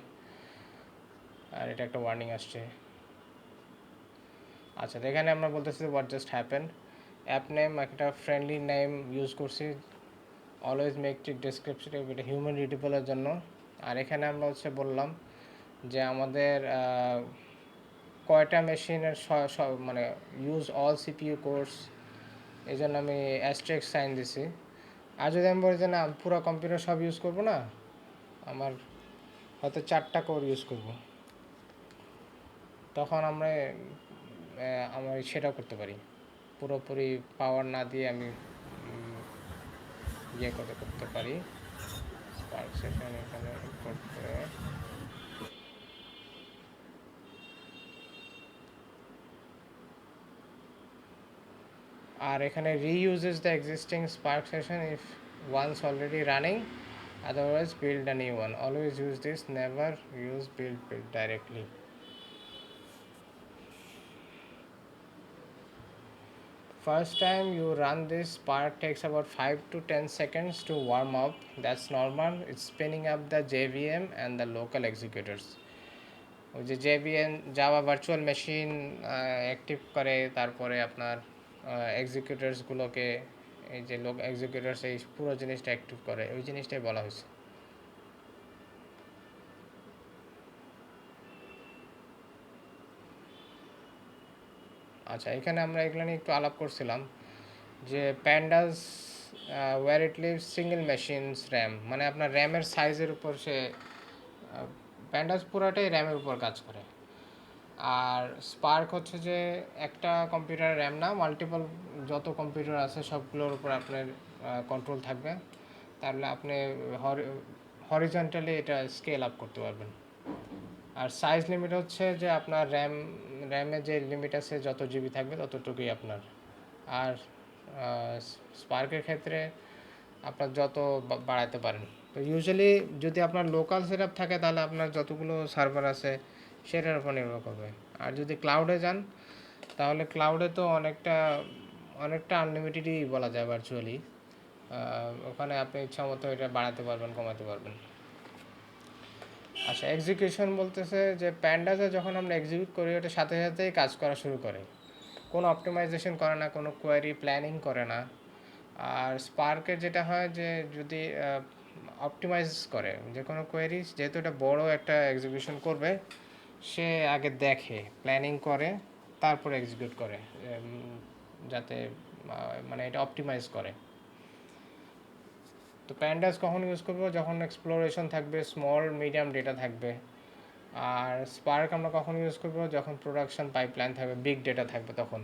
আর এটা একটা ওয়ার্নিং আসছে। আচ্ছা, তো এখানে আমরা বলতেছি what just happen. App name একটা ফ্রেন্ডলি নেম ইউজ করছি, অলওয়েজ মেক ইট ডেসক্রিপশন, এটা হিউম্যান রিডেবলের জন্য। আর এখানে আমরা হচ্ছে বললাম যে আমাদের কয়টা মেশিনের মানে ইউজ অল সিপিইউ কোর্স, এই জন্য আমি অ্যাস্টেরিস্ক সাইন দিছি। আর যদি আমি বলি যে না পুরো কম্পিউটার সব ইউজ করবো না, আমার হয়তো 4টা কোর ইউজ করব, তখন আমরা সেটাও করতে পারি। পুরোপুরি পাওয়ার না দিয়ে আমি করতে পারি। স্পার্ক সেশন এখানে ইম্পোর্ট করে আর এখানে reuses the existing Spark session if one's already running, otherwise build a new one. Always use this, never use build directly. First time you run this, Spark takes about 5 to 10 seconds to warm up. That's normal. It's spinning up the JVM and the local executors. ওই যে JVM Java virtual machine active করে, তারপরে আপনার এক্সিকিউটরসগুলোকে, এই যে এক্সিকিউটরস এই পুরো জিনিসটা অ্যাক্টিভ করে, ওই জিনিসটাই বলা হয়েছে। আচ্ছা, এখানে আমরা এগুলো নিয়ে একটু আলাপ করছিলাম যে প্যান্ডাস ওয়্যার ইট লিভস সিঙ্গেল মেশিনস র্যাম, মানে আপনার র্যামের সাইজের উপর সে প্যান্ডাস পুরাটাই র্যামের উপর কাজ করে। আর স্পার্ক হচ্ছে যে একটা কম্পিউটার র্যাম না, মাল্টিপল যত কম্পিউটার আছে সবগুলোর উপর আপনার কন্ট্রোল থাকবে, তাহলে আপনি হরিজন্টালি এটা স্কেল আপ করতে পারবেন। আর সাইজ লিমিট হচ্ছে যে আপনার র্যামে যে লিমিট আছে যত জিবি থাকবে ততটুকুই আপনার। আর স্পার্কের ক্ষেত্রে আপনার যত বাড়াতে পারেন। তো ইউজুয়ালি যদি আপনার লোকাল সেটআপ থাকে তাহলে আপনার যতগুলো সার্ভার আছে সেটার উপর নির্ভর করবে। আর যদি ক্লাউডে যান তাহলে ক্লাউডে তো অনেকটা আনলিমিটেডই বলা যায় ভার্চুয়ালি। ওখানে আপনি ইচ্ছা মতো এটা বাড়াতে পারবেন, কমাতে পারবেন। আচ্ছা, এক্সিকিউশন বলতেছে যে প্যান্ডাসে যখন আমরা এক্সিকিউট করি ওটা সাথে সাথেই কাজ করা শুরু করে, কোনো অপটিমাইজেশন করে না, কোনো কোয়ারি প্ল্যানিং করে না। আর স্পার্কের যেটা হয় যে যদি অপটিমাইজ করে যে কোনো কোয়ারি, যেহেতু এটা বড় একটা এক্সিকিউশন করবে, সে আগে দেখে, প্ল্যানিং করে, তারপরে এক্সিকিউট করে, যাতে মানে এটা অপটিমাইজ করে। তো প্যান্ডাস কখন ইউজ করবো? যখন এক্সপ্লোরেশন থাকবে, স্মল মিডিয়াম ডেটা থাকবে। আর স্পার্ক আমরা কখন ইউজ করবো? যখন প্রোডাকশন পাইপলাইন থাকবে, বিগ ডেটা থাকবে তখন।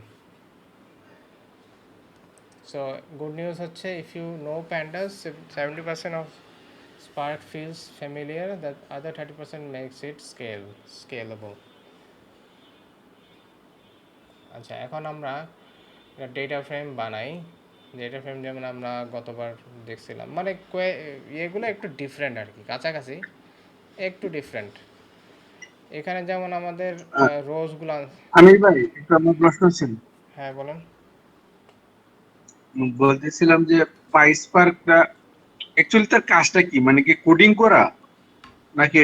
সো গুড নিউজ হচ্ছে, if you know pandas, 70% of Spark feels familiar, that other 30% makes it scalable. আচ্ছা, এখন আমরা ডেটা ফ্রেম বানাই। ডেটা ফ্রেম যেমন আমরা গতবার দেখছিলাম, মানে এগুলো একটু ডিফারেন্ট আর কি, কাছাকাছি একটু ডিফারেন্ট। এখানে যেমন আমাদের রোজগুলো। আমির ভাই, একটা আমার প্রশ্ন ছিল। হ্যাঁ বলেন। বলতেছিলাম যে পাইসপার্কটা অ্যাকচুয়ালি তার কাজটা কি, মানে কি কোডিং করা নাকি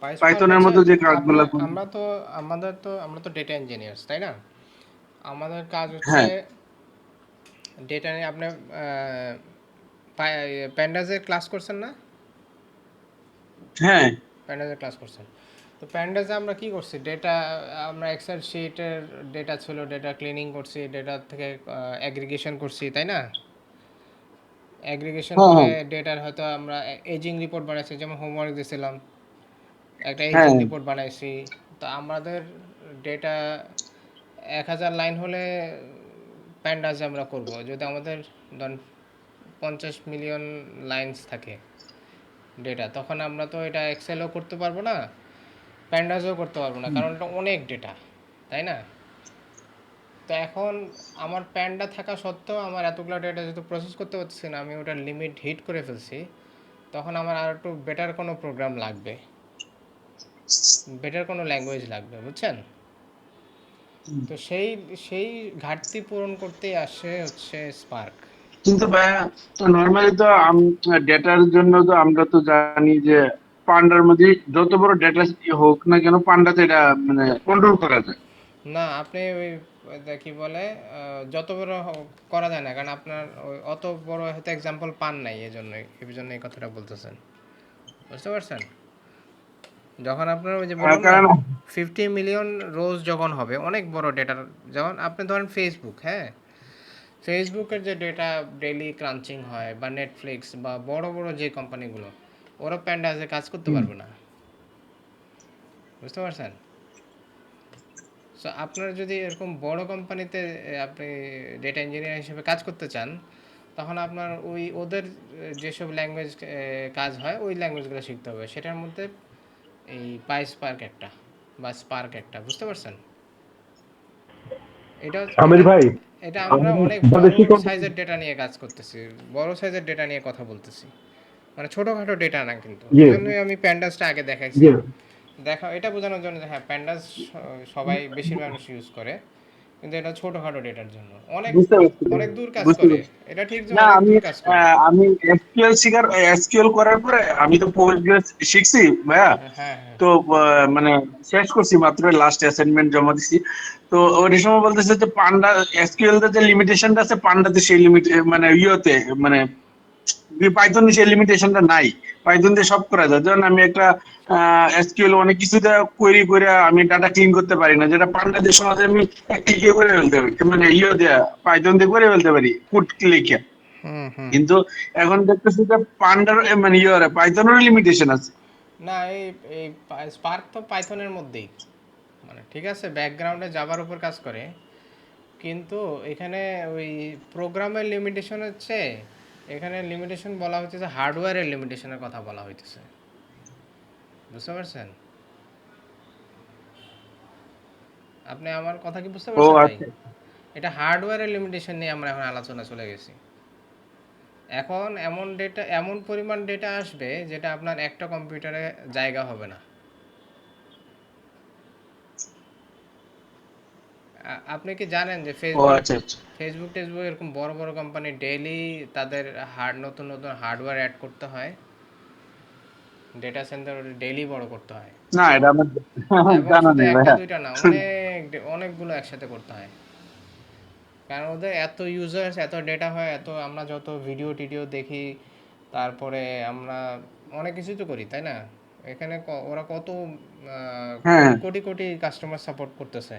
পাইসপার্ক পাইথনের হচ্ছে মতো যে কাজগুলো আমরা তো ডেটা ইঞ্জিনিয়ার্স, তাই না? আমাদের কাজ হচ্ছে হ্যাঁ ডেটা নিয়ে। আপনি প্যান্ডাসের ক্লাস করছেন না? হ্যাঁ প্যান্ডাসের ক্লাস করছেন। তো প্যান্ডাসে আমরা কি করছি, ডেটা আমরা এক্সেল শিটের ডেটা ছিল, ডেটা ক্লিনিং করছি, ডেটা থেকে অ্যাগ্রিগেশন করছি, তাই না? অ্যাগ্রিগেশন হ্যাঁ করে হ্যাঁ ডেটার হয়তো আমরা এজিং রিপোর্ট বানাইছি, যেমন হোমওয়ার্ক দিয়েছিলাম, একটা এজিং হ্যাঁ রিপোর্ট বানাইছি। তো আমাদের ডেটা 1000 লাইন হলে প্যান্ডাসে আমরা করব। যদি আমাদের ধরেন 50 মিলিয়ন লাইনস থাকে ডেটা, তখন আমরা তো এটা এক্সেলও করতে পারবো না, প্যান্ডাসও করতে পারবো না, কারণ এটা অনেক ডেটা, তাই না? তো এখন আমার প্যান্ডা থাকা সত্ত্বেও আমার এতগুলো ডেটা যেহেতু প্রসেস করতে পারছি না, আমি ওটার লিমিট হিট করে ফেলছি, তখন আমার আর একটু বেটার কোনো প্রোগ্রাম লাগবে, বেটার কোনো ল্যাঙ্গুয়েজ লাগবে, বুঝছেন? তো সেই ঘাটতি পূরণ করতেই আসে হচ্ছে স্পার্ক। কিন্তু ভাইয়া, তো নর্মালি তো ডেটার জন্য তো আমরা তো জানি যে পান্ডার মধ্যে যত বড় ডেটা হোক না কেন, পান্ডাতে এটা মানে কন্ট্রোল করা যায়। না, আপনি ওই কি বলে যত বড় করা যায় না, কারণ আপনার অত বড় হয়তো এক্সাম্পল পান নাই, এই জন্য এই কথাটা বলতেছেন, বুঝতে পারছেন? যখন আপনার ওই যে বললাম না কারণ 50 মিলিয়ন রোজ যখন হবে, অনেক বড় ডেটার, যেমন আপনি ধরেন ফেসবুক, হ্যাঁ, ফেসবুকের যে ডেটা ডেইলি ক্রাঞ্চিং হয়, বা নেটফ্লিক্স বা বড় বড় যে কোম্পানিগুলো, ওরা প্যান্ডাসে কাজ করতে পারবে না, বুঝতে পারছেন? সো আপনারা যদি এরকম বড় কোম্পানিতে আপনি ডেটা ইঞ্জিনিয়ার হিসেবে কাজ করতে চান, তখন আপনার ওই ওদের যেসব ল্যাঙ্গুয়েজ কাজ হয় ওই ল্যাঙ্গুয়েজগুলো শিখতে হবে। সেটার মধ্যে এই পাইস্পার্ক একটা বা স্পার্ক একটা, বুঝতে পারছেন? এটা আমির এটা ভাই, এটা আমরা অনেক বড় বাংলাদেশি কোম্পানি। সাইজের ডেটা নিয়ে কাজ করতেছি, বড় সাইজের ডেটা নিয়ে কথা বলতেছি, মানে ছোটোখাটো ডেটা না কিন্তু। জি এই জন্যই আমি প্যান্ডাসটা আগে দেখাইছি, জি দেখা এটা বোঝানোর জন্য যে হ্যাঁ প্যান্ডাস সবাই বেশিরভাগ মানুষ ইউজ করে, কিন্তু এটা ছোটোখাটো ডেটার জন্য অনেক বুঝতে পারছি ভাই, অনেক দূর কাজ বুঝতে করে। পারছি। এটা ঠিক যে না অনেক আমি দূর কাজ করে। আমি এসকিউএল করার পরে আমি তো পোস্টগ্রেস শিখছি ভাইয়া। হ্যাঁ হ্যাঁ হ্যাঁ। তো মানে শেষ করছি মাত্র, লাস্ট অ্যাসাইনমেন্ট জমা দিছি। তো ওই সময় বলতেছে যে পান্ডা এসকিউএল তে যে লিমিটেশনটা আছে পান্ডাতে সেই লিমিট মানে ইয়েতে মানে পাইথন সেই লিমিটেশনটা নাই। পাইথন দিয়ে সব করা যায়। যেমন আমি একটা এসকিউএল অনেক কিছুতে কোয়েরি করে আমি ডাটা ক্লিন করতে পারি না, যেটা পান্ডা দিয়ে সমাজে আমি একটা ইয়ে করে ফেলতে পারি, মানে ইয়ে দিয়ে পাইথন দিয়ে করে ফেলতে পারি কোড লিখে। হুম হুম। কিন্তু এখন দেখতেছি যে পান্ডার মানে ইয়ে পাইথনেরও লিমিটেশন আছে। না এই এই স্পার্ক তো পাইথনের মধ্যেই, মানে ঠিক আছে ব্যাকগ্রাউন্ডে জাভার উপর কাজ করে, কিন্তু এখানে ওই প্রোগ্রামের লিমিটেশন হচ্ছে, এখানে লিমিটেশন বলা হচ্ছে যে হার্ডওয়্যারের লিমিটেশনের কথা বলা হইতেছে, বুঝতে পারছেন? আপনি আমার কথা কি বুঝতে ও পারছেন ভাই? আচ্ছা। এটা হার্ডওয়্যারের লিমিটেশন নিয়ে আমরা এখন আলোচনা চলে গেছি। এখন এমন ডেটা, এমন পরিমাণ ডেটা আসবে যেটা আপনার একটা কম্পিউটারে জায়গা হবে না। আপনি কি জানেন যে ও আচ্ছা আচ্ছা। ফেসবুক টেসবুক এরকম বড় বড় কোম্পানি ডেইলি তাদের নতুন নতুন হার্ডওয়্যার অ্যাড করতে হয়, ডেটা সেন্টার ডেইলি বড় করতে হয়, না এটা আমার এবং জানা শুধু নেই একটা ভাইয়া। দুইটা না, অনেকগুলো একসাথে করতে হয়। কারণ ওদের এত ইউজার্স, এত ডেটা হয়, এত আমরা যত ভিডিও টিডিও দেখি, তারপরে আমরা অনেক কিছুই তো করি, তাই না? এখানে ওরা কত হ্যাঁ কোটি কোটি কোটি কাস্টমার সাপোর্ট করতেছে,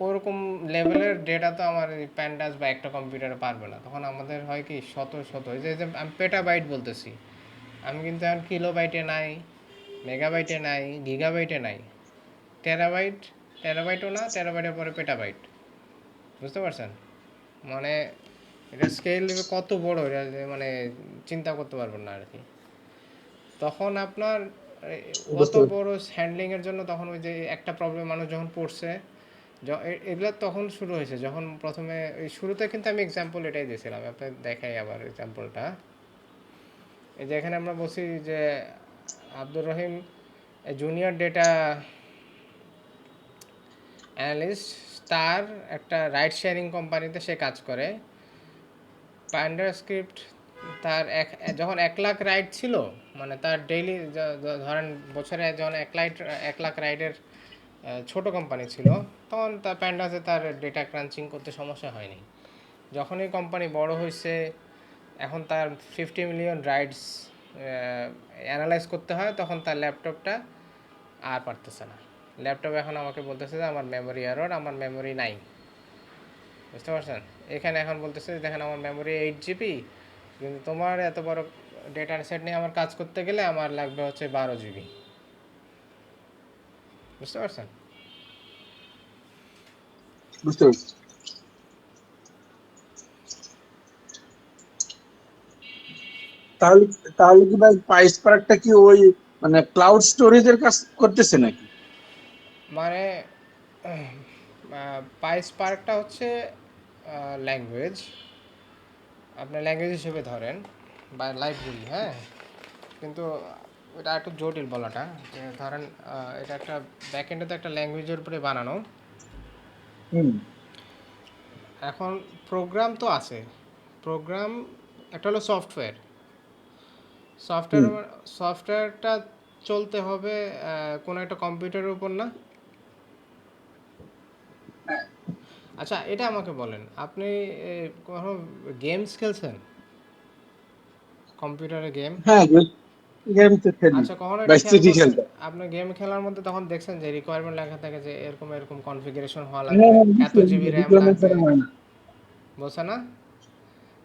ওরকম লেভেলের ডেটা তো আমার এই প্যান্ডাস বা একটা কম্পিউটারে পারবে না। তখন আমাদের হয় কি শত শত, এই যে আমি পেটাবাইট বলতেছি, আমি কিন্তু এখন কিলোবাইটে নাই, মেগাবাইটে নাই, গিগাবাইটে নাই, টেরাবাইট, টেরাবাইটও না, টেরাবাইটের পরে পেটাবাইট, বুঝতে পারছেন? মানে এটা স্কেল কত বড়, এটা মানে চিন্তা করতে পারবেন না আর কি। তখন আপনার অত বুঝতে পারছি। বড় হ্যান্ডলিংয়ের জন্য তখন ওই যে একটা প্রবলেম মানুষ যখন পড়ছে, এগুলো তখন শুরু হয়েছে যখন প্রথমে এই শুরুতে, কিন্তু আমি এক্সাম্পল এটাই দিয়েছিলাম, আপনার দেখাই আবার এক্সাম্পলটা। এই যে এখানে আমরা বলছি যে Abdur Rahim junior data analyst, তার একটা রাইড শেয়ারিং কোম্পানিতে সে কাজ করে। পান্ডার স্ক্রিপ্ট তার যখন 1 লাখ রাইড ছিল, মানে তার ডেইলি ধরেন বছরে যখন 1 লাখ রাইডের ছোট কোম্পানি ছিল, তখন তার প্যান্ডাসে তার ডেটা ক্রাঞ্চিং করতে সমস্যা হয়নি। যখনই কোম্পানি বড় হয়েছে, এখন তার 50 মিলিয়ন রাইডস অ্যানালাইজ করতে হয়, তখন তার ল্যাপটপটা আর পারতেছে না। ল্যাপটপ এখন আমাকে বলতেছে যে আমার মেমোরি এরর, আমার মেমোরি নাই, বুঝতে পারছেন? এখানে এখন বলতেছে দেখেন আমার মেমোরি 8 জিবি, কিন্তু তোমার এত বড় ডেটার সেট নিয়ে আমার কাজ করতে গেলে আমার লাগবে হচ্ছে 12 জিবি, বুঝতে পারছেন? বুঝতে পারছি। তাহলে তাহলে কি ভাই পাইসপার্কটা কি ওই মানে ক্লাউড স্টোরেজের কাজ করতেছে নাকি? মানে পাইস্পার্কটা হচ্ছে ল্যাঙ্গুয়েজ, আপনার ল্যাঙ্গুয়েজ হিসেবে ধরেন বা লাইব্রেরি, হ্যাঁ, কিন্তু এটা একটু জটিল বলাটা, যে ধরেন এটা একটা ব্যাকএন্ডে তো একটা ল্যাঙ্গুয়েজের উপরে বানানো। হুম। এখন প্রোগ্রাম তো আছে, প্রোগ্রাম একটা হলো সফটওয়্যার, হুম। সফটওয়্যার সফটওয়্যারটা চলতে হবে কোনো একটা কম্পিউটারের উপর না? আচ্ছা এটা আমাকে বলেন, আপনি কখনো গেমস খেলছেন, কম্পিউটারে গেম? হ্যাঁ গেম তো খেলি, আচ্ছা কখনো এটা ভাইস খেয়াল সিটি করছেন, খেলতে। আপনি গেম খেলার মধ্যে তখন দেখছেন যে রিকোয়ারমেন্ট লেখা থাকে যে এরকম এরকম কনফিগারেশন হওয়া হ্যাঁ লাগবে, হ্যাঁ এত জিবি র্যাম রিকোয়ারমেন্ট লাগবে, ছাড়া হয় না। বলছে না?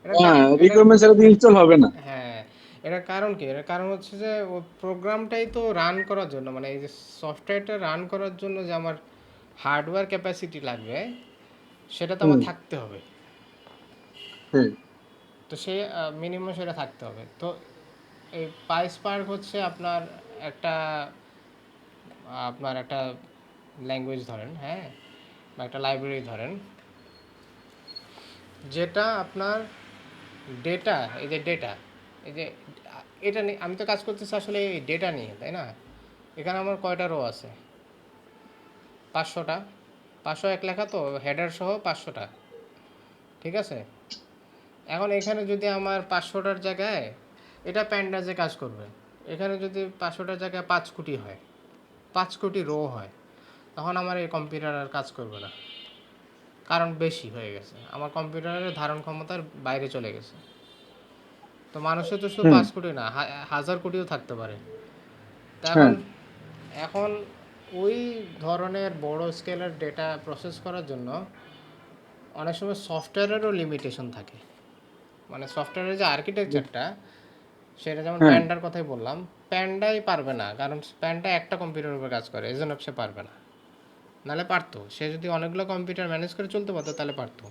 এটা হ্যাঁ এটা রিকোয়ারমেন্ট ছাড়া তো ইনস্টল হবে না। হ্যাঁ, এটার কারণ কি? এটার কারণ হচ্ছে যে ও প্রোগ্রামটাই তো রান করার জন্য, মানে এই যে সফটওয়্যারটা রান করার জন্য যে আমার হার্ডওয়্যার ক্যাপাসিটি লাগবে, সেটা তো আমার হুম থাকতে হবে। হুম তো সে মিনিমাম সেটা থাকতে হবে। তো এই পাইস্পার্ক হচ্ছে একটা আপনার একটা ল্যাঙ্গুয়েজ ধরেন, হ্যাঁ, বা একটা লাইব্রেরি ধরেন, যেটা আপনার ডেটা, এই যে ডেটা, এই যে এটা নিয়ে আমি তো কাজ করতেছি আসলে এই ডেটা নিয়ে, তাই না? এখানে আমার কয়টা রো আছে? 500টা। 501 লেখা তো, হেডার সহ 500টা, ঠিক আছে? এখন এখানে যদি আমার 500টার জায়গায়, এটা প্যান্ডাজে কাজ করবে, এখানে যদি 500টার জায়গায় 5 কোটি হয়, 5 কোটি রো হয়, তখন আমার এই কম্পিউটার আর কাজ করবে না, কারণ বেশি হয়ে গেছে, আমার কম্পিউটারের ধারণ ক্ষমতার বাইরে চলে গেছে। তো মানুষের তো শুধু হুম 5 কোটি না, হাজার কোটিও থাকতে পারে। তো এখন হ্যাঁ এখন ওই ধরনের বড় স্কেলের ডেটা প্রসেস করার জন্য অনেক সময় সফটওয়্যারেরও লিমিটেশন থাকে। মানে সফটওয়্যারের যে আর্কিটেকচারটা, সেটা যেমন হ্যাঁ প্যান্ডার কথাই বললাম, প্যান্ডাই পারবে না, কারণ প্যান্ডা একটা কম্পিউটারের উপর কাজ করে, এই জন্য সে পারবে না। নাহলে পারতো, সে যদি অনেকগুলো কম্পিউটার ম্যানেজ করে চলতে পারতো তাহলে পারতো।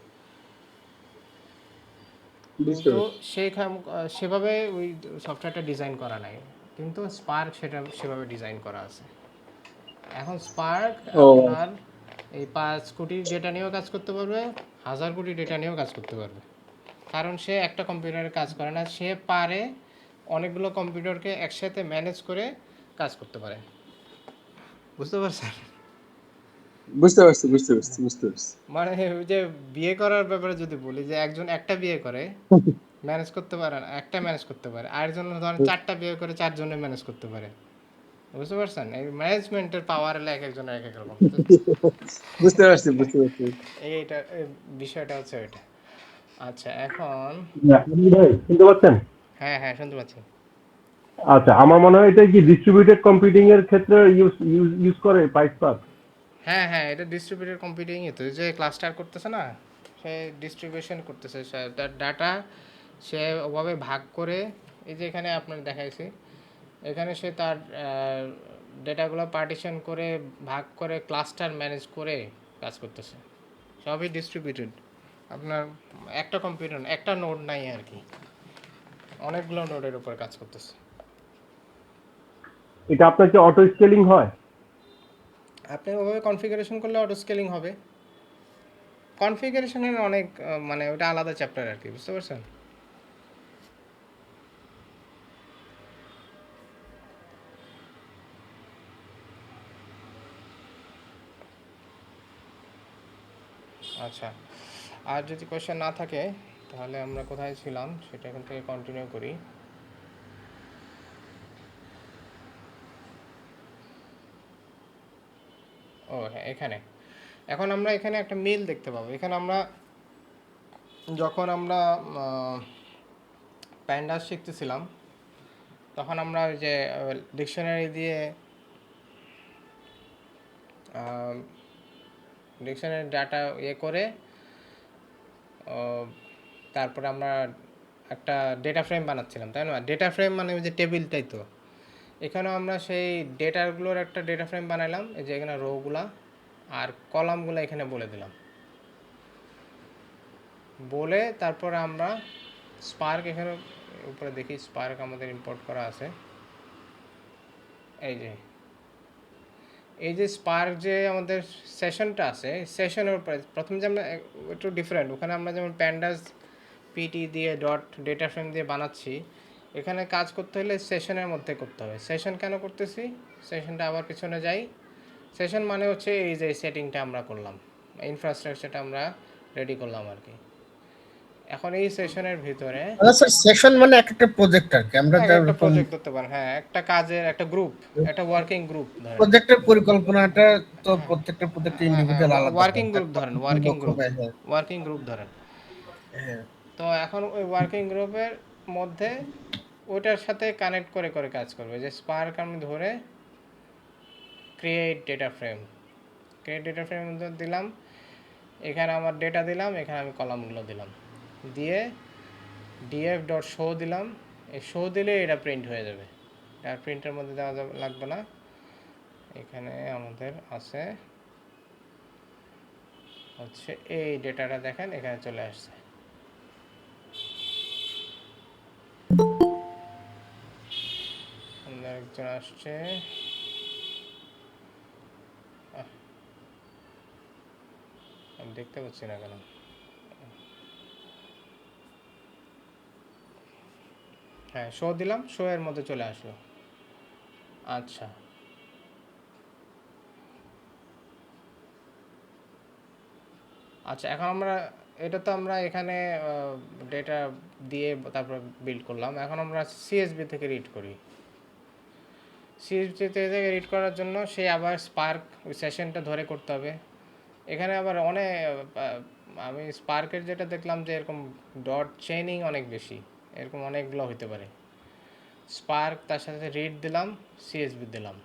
বুঝতে কিন্তু পারছি। সেভাবে ওই সফটওয়্যারটা ডিজাইন করা নাই, কিন্তু স্পার্ক সেটা সেভাবে ডিজাইন করা আছে। এখন স্পার্ক ও আপনার এই 5 কোটি ডেটা নিয়েও কাজ করতে পারবে, 1000 কোটি ডেটা নিয়েও কাজ করতে পারবে, কারণ সে একটা কম্পিউটারে কাজ করে না, সে পারে অনেকগুলো কম্পিউটারকে একসাথে ম্যানেজ করে কাজ করতে পারে। বুঝতে পারছেন? বুঝতে পারছি বুঝতে পারছি বুঝতে পারছি। মানে ওই যে বিয়ে করার ব্যাপারে যদি বলি, যে একজন একটা বিয়ে করে ম্যানেজ করতে পারে না, একটা ম্যানেজ করতে পারে, আরেকজন ধরেন 4টা বিয়ে করে 4 জনে ম্যানেজ করতে পারে। বুঝতে পারছেন? এই ম্যানেজমেন্টের পাওয়ার হলো এক একজনের এক এক রকম। বুঝতে পারছি বুঝতে পারছি। এইটা বিষয়টা হচ্ছে ওইটা। আচ্ছা, এখন আপনি ভাই শুনতে পাচ্ছেন? হ্যাঁ হ্যাঁ, শুনতে পাচ্ছি। আচ্ছা, আমার মনে হয় এটা কি ডিস্ট্রিবিউটেড কম্পিউটিং এর ক্ষেত্রে ইউজ ইউজ ইউজ করে পাইসপার্ক? হ্যাঁ হ্যাঁ, এটা ডিস্ট্রিবিউটেড কম্পিউটিংই তো, যে ক্লাস্টার করতেছে না, সে ডিস্ট্রিবিউশন করতেছে, সে তার ডাটা সে ওভাবে ভাগ করে, এই যে এখানে আপনার দেখাইছি, এখানে সে তার ডেটাগুলো পার্টিশন করে ভাগ করে ক্লাস্টার ম্যানেজ করে কাজ করতেছে। সবই ডিস্ট্রিবিউটেড, আপনার একটা কম্পিউটার, একটা নোড নাই আর কি, অনেকগুলো নোডের উপর কাজ করতেছে। এটা আপনার কি অটো স্কেলিং হয়? আপনি ওভাবে কনফিগারেশন করলে অটো স্কেলিং হবে। কনফিগারেশনের অনেক মানে ওটা আলাদা চ্যাপ্টার আর কি, বুঝতে পারছেন? আচ্ছা, আর যদি কোয়েশ্চেন না থাকে তাহলে আমরা কোথায় ছিলাম সেটা এখান থেকে কন্টিনিউ করি। ও হ্যাঁ, এখানে এখন আমরা এখানে একটা মিল দেখতে পাবো। এখানে আমরা যখন আমরা প্যান্ডাস শিখতেছিলাম, তখন আমরা ওই যে ডিকশনারি দিয়ে ডিকশনারি ডাটা ইয়ে করে তারপরে আমরা একটা ডেটা ফ্রেম বানাচ্ছিলাম, তাই না? ডেটা ফ্রেম মানে ওই যে টেবিলটাই তো। এখানেও আমরা সেই ডেটাগুলোর একটা ডেটা ফ্রেম বানাইলাম, এই যে এখানে রোগুলা আর কলামগুলো এখানে বলে দিলাম, বলে তারপরে আমরা স্পার্ক এখানে উপরে দেখি, স্পার্ক আমাদের ইম্পোর্ট করা আছে। এই যে স্পার্ক যে আমাদের সেশনটা আছে, সেশনের উপরে প্রথম যে আমরা একটু ডিফারেন্ট, ওখানে আমরা যেমন প্যান্ডাস পিটি দিয়ে ডট ডেটা ফ্রেম দিয়ে বানাচ্ছি, এখানে কাজ করতে হলে সেশনের মধ্যে করতে হবে। সেশন কেন করতেছি? সেশনটা আবার পিছনে যাই। সেশন মানে হচ্ছে এই যে সেটিংটা আমরা করলাম, ইনফ্রাস্ট্রাকচারটা আমরা রেডি করলাম আর কি। এখন এই সেশনের ভিতরে আচ্ছা স্যার, সেশন মানে এক একটা প্রজেক্ট আর কি, আমরা একটা যেরকম প্রজেক্ট ধরতে পারেন, হ্যাঁ, একটা কাজের একটা গ্রুপ, একটা ওয়ার্কিং গ্রুপ ধরেন। প্রজেক্টের পরিকল্পনাটা তো প্রত্যেকটা প্রজেক্ট হ্যাঁ হ্যাঁ, ইন্ডিভিজুয়াল আলাদা হয়, ওয়ার্কিং তার গ্রুপ ধরেন, কতগুলো ওয়ার্কিং লক্ষ্য গ্রুপ, ব্যয় হয়। ওয়ার্কিং গ্রুপ ধরেন। হ্যাঁ, তো এখন ওই ওয়ার্কিং গ্রুপের মধ্যে ওইটার সাথে কানেক্ট করে করে কাজ করবে। যে স্পার্ক আমি ধরে create data frame, create data frame দিলাম, এখানে আমার ডেটা দিলাম, এখানে আমি কলামগুলো দিলাম, দিয়ে ডিএফ ডট শো দিলাম, এই শো দিলে এটা প্রিন্ট হয়ে যাবে, আর প্রিন্টের মধ্যে দেওয়া লাগবে না। এখানে আমাদের আছে হচ্ছে এই ডেটাটা, দেখেন এখানে চলে আসছে। আমাদের একজন আসছে, আমি দেখতে পাচ্ছি না কেন। হ্যাঁ, শো দিলাম, শো এর মধ্যে চলে আসলো। আচ্ছা, আচ্ছা এখন আমরা এটা তো আমরা এখানে ডেটা দিয়ে তারপর বিল্ড করলাম। এখন আমরা সিএসবি থেকে রিড করি। সিএসবি থেকে রিড করার জন্য সে আবার স্পার্ক ওই সেশনটা ধরে করতে হবে। এখানে আবার অনেক আমি স্পার্কের যেটা দেখলাম যে এরকম ডট চেইনিং অনেক বেশি, এরকম অনেকগুলো হতে পারে। স্পার্ক তার সাথে রিড দিলাম, সিএসবি দিলাম,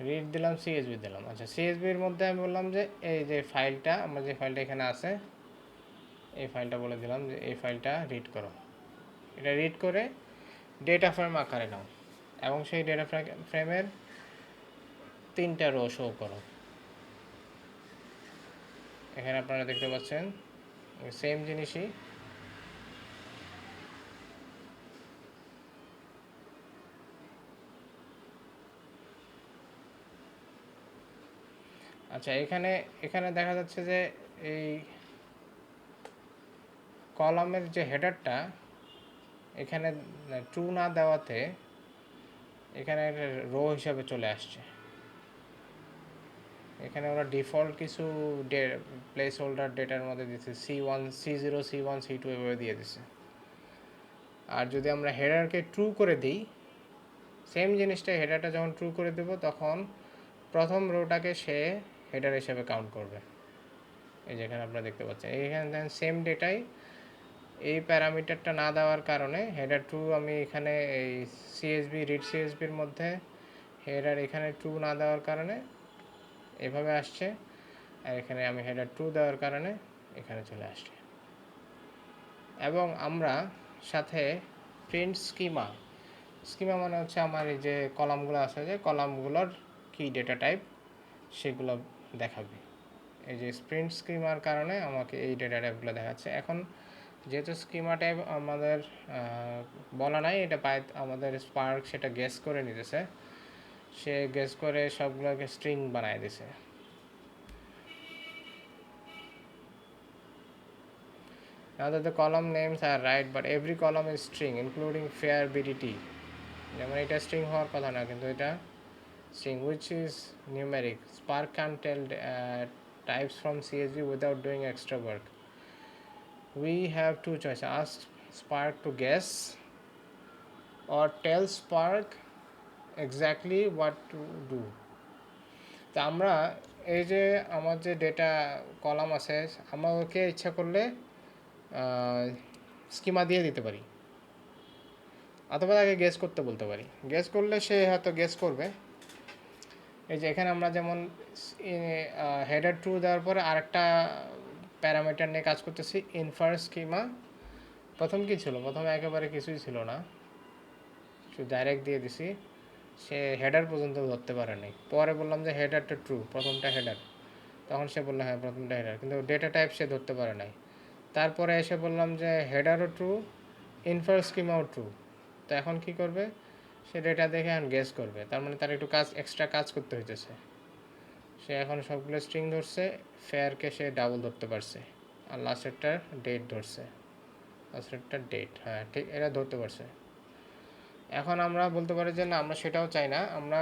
রিড দিলাম, সিএসবি দিলাম। আচ্ছা, সিএসবির মধ্যে আমি বললাম যে এই যে ফাইলটা, আমার যে ফাইলটা এখানে আছে, এই ফাইলটা বলে দিলাম যে এই ফাইলটা রিড করো। এটা রিড করে ডেটা ফ্রেম আকারে নাও এবং সেই ডেটা ফ্রেমের 3টা রো শো করো। এখানে আপনারা দেখতে পাচ্ছেন সেম জিনিসই। আচ্ছা, এখানে এখানে দেখা যাচ্ছে যে এই কলামের যে হেডারটা এখানে ট্রু না দেওয়াতে এখানে রো হিসাবে চলে আসছে। এখানে ওরা ডিফল্ট কিছু প্লেস হোল্ডার ডেটার মধ্যে দিচ্ছে, C1 C0 C1 C2 এভাবে দিয়ে দিছে। আর যদি আমরা হেডারকে ট্রু করে দিই, সেম জিনিসটা হেডারটা যখন ট্রু করে দেব তখন প্রথম রোটাকে সে হেডার হিসেবে কাউন্ট করবে। এই যেখানে আপনারা দেখতে পাচ্ছেন এইখানে দেখেন সেম ডেটাই, এই প্যারামিটারটা না দেওয়ার কারণে হেডার ট্রু, আমি এখানে এই সিএসবি রিড সিএসবির মধ্যে হেডার এখানে ট্রু না দেওয়ার কারণে এভাবে আসছে, আর এখানে আমি হেডার ট্রু দেওয়ার কারণে এখানে চলে আসছে। এবং আমরা সাথে প্রিন্ট স্কিমা, স্কিমা মানে হচ্ছে আমার এই যে কলামগুলো আছে, যে কলামগুলোর কি ডেটা টাইপ সেগুলো দেখাবে। এই যে প্রিন্ট স্কিমার কারণে আমাকে এই ডেটা টাইপগুলো দেখাচ্ছে। এখন যেহেতু স্কিমা টাইপ আমাদের বলা নাই, এটা আমাদের স্পার্ক সেটা গেস করে নিতেছে, সে গেস করে সবগুলোকে স্ট্রিং বানায় দিছে। Now that the column names are right, but every column is string including fair BDT. যেমন এটা স্ট্রিং হওয়ার কথা না, কিন্তু এটা string which is numeric. Spark can tell types from CSV without doing extra work. We have two choices: ask Spark to guess or tell Spark exactly what to do. তা আমরা এই যে আমার যে ডেটা কলাম আছে, আমরা ওকে ইচ্ছা করলে স্কিমা দিয়ে দিতে পারি, অথবা তাকে গেস করতে বলতে পারি। গেস করলে সে হয়তো গেস করবে। এই যে এখানে আমরা যেমন হেডার ট্রু দেওয়ার পরে আরেকটা প্যারামিটার নিয়ে কাজ করতেছি, ইনফার স্কিমা। প্রথম কী ছিল, প্রথমে একেবারে কিছুই ছিল না, শুধু ডাইরেক্ট দিয়ে দিছি, সে হেডার পর্যন্ত ধরতে পারে নাই। পরে বললাম যে হেডারটা ট্রু, প্রথমটা হেডার, তখন সে বললো হ্যাঁ প্রথমটা হেডার, কিন্তু ডেটা টাইপ সে ধরতে পারে নাই। তারপরে এসে বললাম যে হেডারও ট্রু, ইনফার স্কিমাও ট্রু। তো এখন কি করবে, সে ডেটা দেখে এখন গেস করবে, তার মানে তার একটু কাজ এক্সট্রা কাজ করতে হইতেছে। সে এখন সবগুলো স্ট্রিং ধরছে, ফেয়ারকে সে ডাবল ধরতে পারছে, আর লাস্টেরটার ডেট ধরছে, লাস্টেরটার ডেট, হ্যাঁ ঠিক এটা ধরতে পারছে। এখন আমরা বলতে পারি যে না, আমরা সেটাও চাই না, আমরা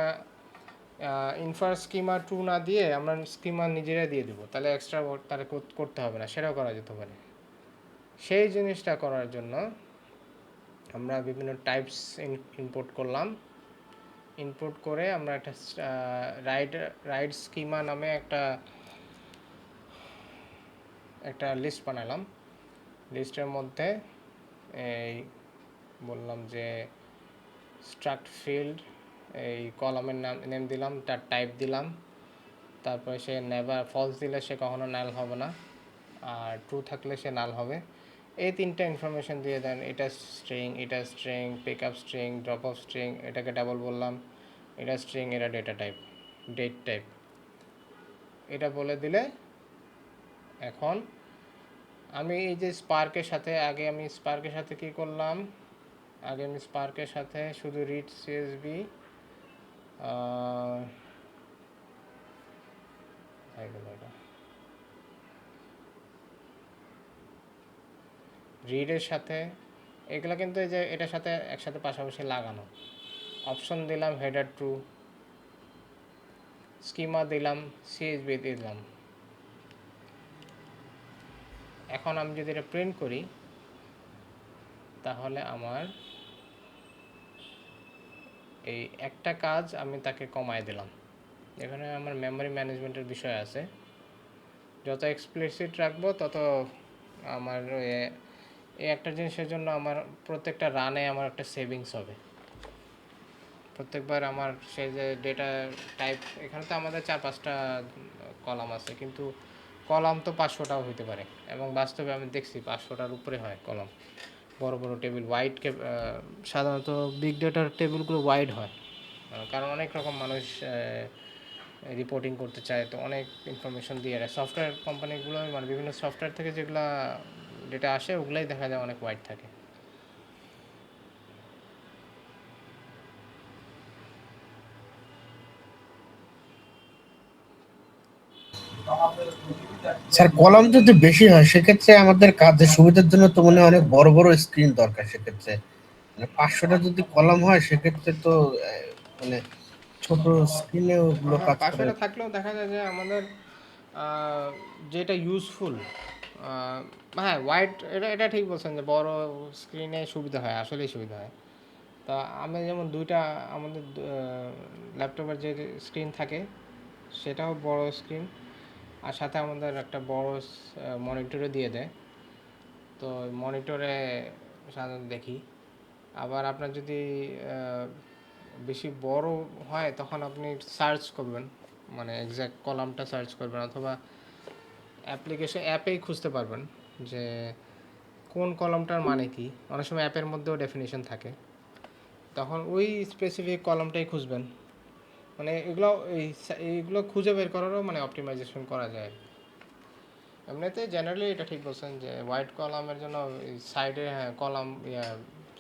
ইনফার স্কিমা ট্রু না দিয়ে আমরা স্কিমা নিজেরাই দিয়ে দেবো, তাহলে এক্সট্রা তার করতে হবে না, সেটাও করা যেতে পারে। সেই জিনিসটা করার জন্য আমরা বিভিন্ন টাইপস ইনপুট করলাম। ইনপুট করে আমরা একটা রাইড স্কিমা নামে একটা লিস্ট বানালাম। লিস্টের মধ্যে এই বললাম যে স্ট্রাক্ট ফিল্ড, এই কলামের নেম দিলাম, তার টাইপ দিলাম, তারপরে সে নেভার ফলস দিলে সে কখনো নাল হবে না, আর ট্রু থাকলে সে নাল হবে। এই তিনটা ইনফরমেশন দিয়ে দেন, এটা string, pick up string, drop off string, এটাকে ডাবল বললাম, এটা স্ট্রিং, এটা ডেটা টাইপ, ডেট টাইপ, এটা বলে দিলে এখন আমি এই যে স্পার্কের সাথে কী করলাম, আগে আমি স্পার্কের সাথে শুধু রিড সিএসবি রিডের সাথে এগুলো কিন্তু এই যে এটার সাথে একসাথে পাশাপাশি লাগানো, অপশন দিলাম হেডার টু, স্কিমা দিলাম, সিএসবি দিলাম। এখন আমি যদি এটা প্রিন্ট করি তাহলে আমার এই একটা কাজ আমি তাকে কমায় দিলাম। এখানে আমার মেমরি ম্যানেজমেন্টের বিষয় আছে, যত এক্সপ্লিসিট রাখবো তত আমার এই একটা জিনিসের জন্য আমার প্রত্যেকটা রানে আমার একটা সেভিংস হবে। প্রত্যেকবার আমার সেই যে ডেটা টাইপ, এখানে তো আমাদের 4-5টা কলাম আছে, কিন্তু কলাম তো 500টাও হইতে পারে, এবং বাস্তবে আমি দেখছি 500টার উপরে হয় কলাম। বড় বড় টেবিল ওয়াইড, সাধারণত বিগ ডেটার টেবিলগুলো ওয়াইড হয়, কারণ অনেক রকম মানুষ রিপোর্টিং করতে চায়, তো অনেক ইনফরমেশন দিয়ে রাখে। সফটওয়্যার কোম্পানিগুলো মানে বিভিন্ন সফটওয়্যার থেকে যেগুলো ডেটা আসে ওগুলাই দেখা যায় অনেক ওয়াইড থাকে। স্যার কলাম যদি বেশি হয় সেক্ষেত্রে আমাদের কাজের সুবিধার জন্য তো মনে হয় অনেক বড় বড় স্ক্রিন দরকার। সেক্ষেত্রে মানে 500টা যদি কলাম হয় সেক্ষেত্রে তো মানে ছোট স্ক্রিনে ওগুলো হ্যাঁ, কাজ করে। 500টা থাকলেও দেখা যায় যে আমাদের যেটা ইউজফুল, হ্যাঁ ওয়াইড, এটা ঠিক বলছেন যে বড় স্ক্রিনে সুবিধা হয়, আসলেই সুবিধা হয়। তা আমি যেমন দুইটা আমাদের ল্যাপটপের যে স্ক্রিন থাকে সেটাও বড় স্ক্রিন, আর সাথে আমাদের একটা বড় মনিটরও দিয়ে দেয়, তো মনিটরে সাধারণত দেখি। আবার আপনার যদি বেশি বড় হয় তখন আপনি সার্চ করবেন, মানে এক্স্যাক্ট কলামটা সার্চ করবেন, অথবা অ্যাপেই খুঁজতে পারবেন যে কোন কলামটার মানে কি। অনেক সময় অ্যাপের মধ্যেও ডেফিনিশন থাকে, তখন ওই স্পেসিফিক কলামটাই খুঁজবেন। মানে এইগুলো খুঁজে বের করারও মানে অপটিমাইজেশন করা যায়। এমনিতে জেনারেলি এটা ঠিক বলছেন যে হোয়াইট কলামের জন্য সাইডে কলাম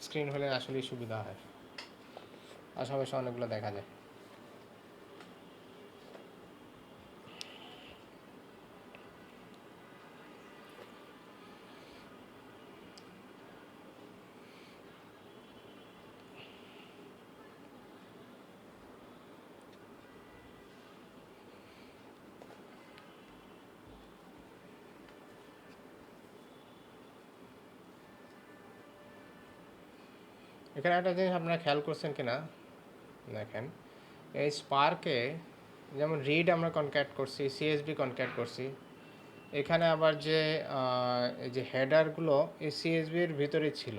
স্ক্রিন হলে আসলেই সুবিধা হয়, আশেপাশে অনেকগুলো দেখা যায়। এখানে একটা জিনিস আপনারা খেয়াল করছেন কিনা দেখেন, এই স্পার্কে যেমন রিড আমরা কনক্যাট করছি, সিএসবি কনক্যাট করছি, এখানে আবার যে এই যে হেডারগুলো এই সিএসবির ভিতরে ছিল,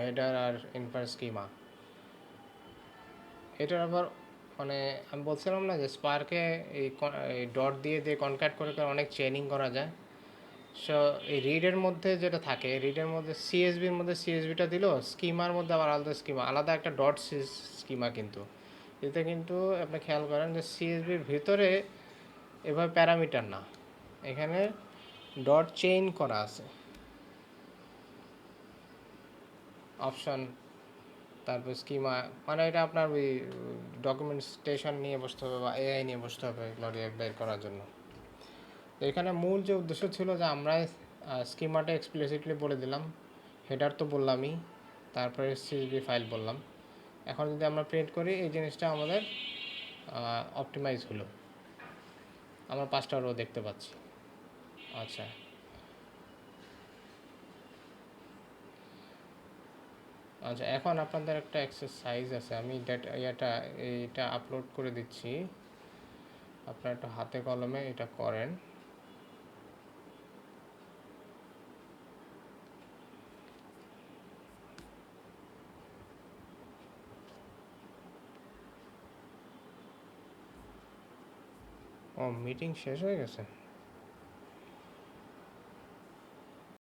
হেডার আর ইনফার স্কিমা, এটার আবার মানে আমি বলছিলাম না যে স্পার্কে এই ডট দিয়ে দিয়ে কনক্যাট করে করে অনেক চেইনিং করা যায়। সো এই রিডের মধ্যে যেটা থাকে, রিডের মধ্যে সিএসবির মধ্যে সিএসবিটা দিল, স্কিমার মধ্যে আবার আলাদা স্কিমা, আলাদা একটা ডট স্কিমা, কিন্তু এতে কিন্তু আপনি খেয়াল করেন যে সিএসবির ভিতরে এভাবে প্যারামিটার না, এখানে ডট চেইন করা আছে, অপশন, তারপর স্কিমা, মানে এটা আপনার ওই ডকুমেন্টেশন নিয়ে বসতে হবে বা এআই নিয়ে বসতে হবে এগুলো বের করার জন্য। তো এখানে মূল যে উদ্দেশ্য ছিল যে আমরা স্কিমাটা এক্সপ্লিসিটলি বলে দিলাম, হেডার তো বললামই, তারপরে সিএসভি ফাইল বললাম। এখন যদি আমরা প্রিন্ট করি এই জিনিসটা আমাদের অপটিমাইজ হলো, আমরা 5টা রো দেখতে পাচ্ছি। আচ্ছা, আচ্ছা, এখন আপনাদের একটা এক্সারসাইজ আছে, আমি এইটা আপলোড করে দিচ্ছি, আপনারা একটু হাতে কলমে এটা করেন। ও, মিটিং শেষ হয়ে গেছে।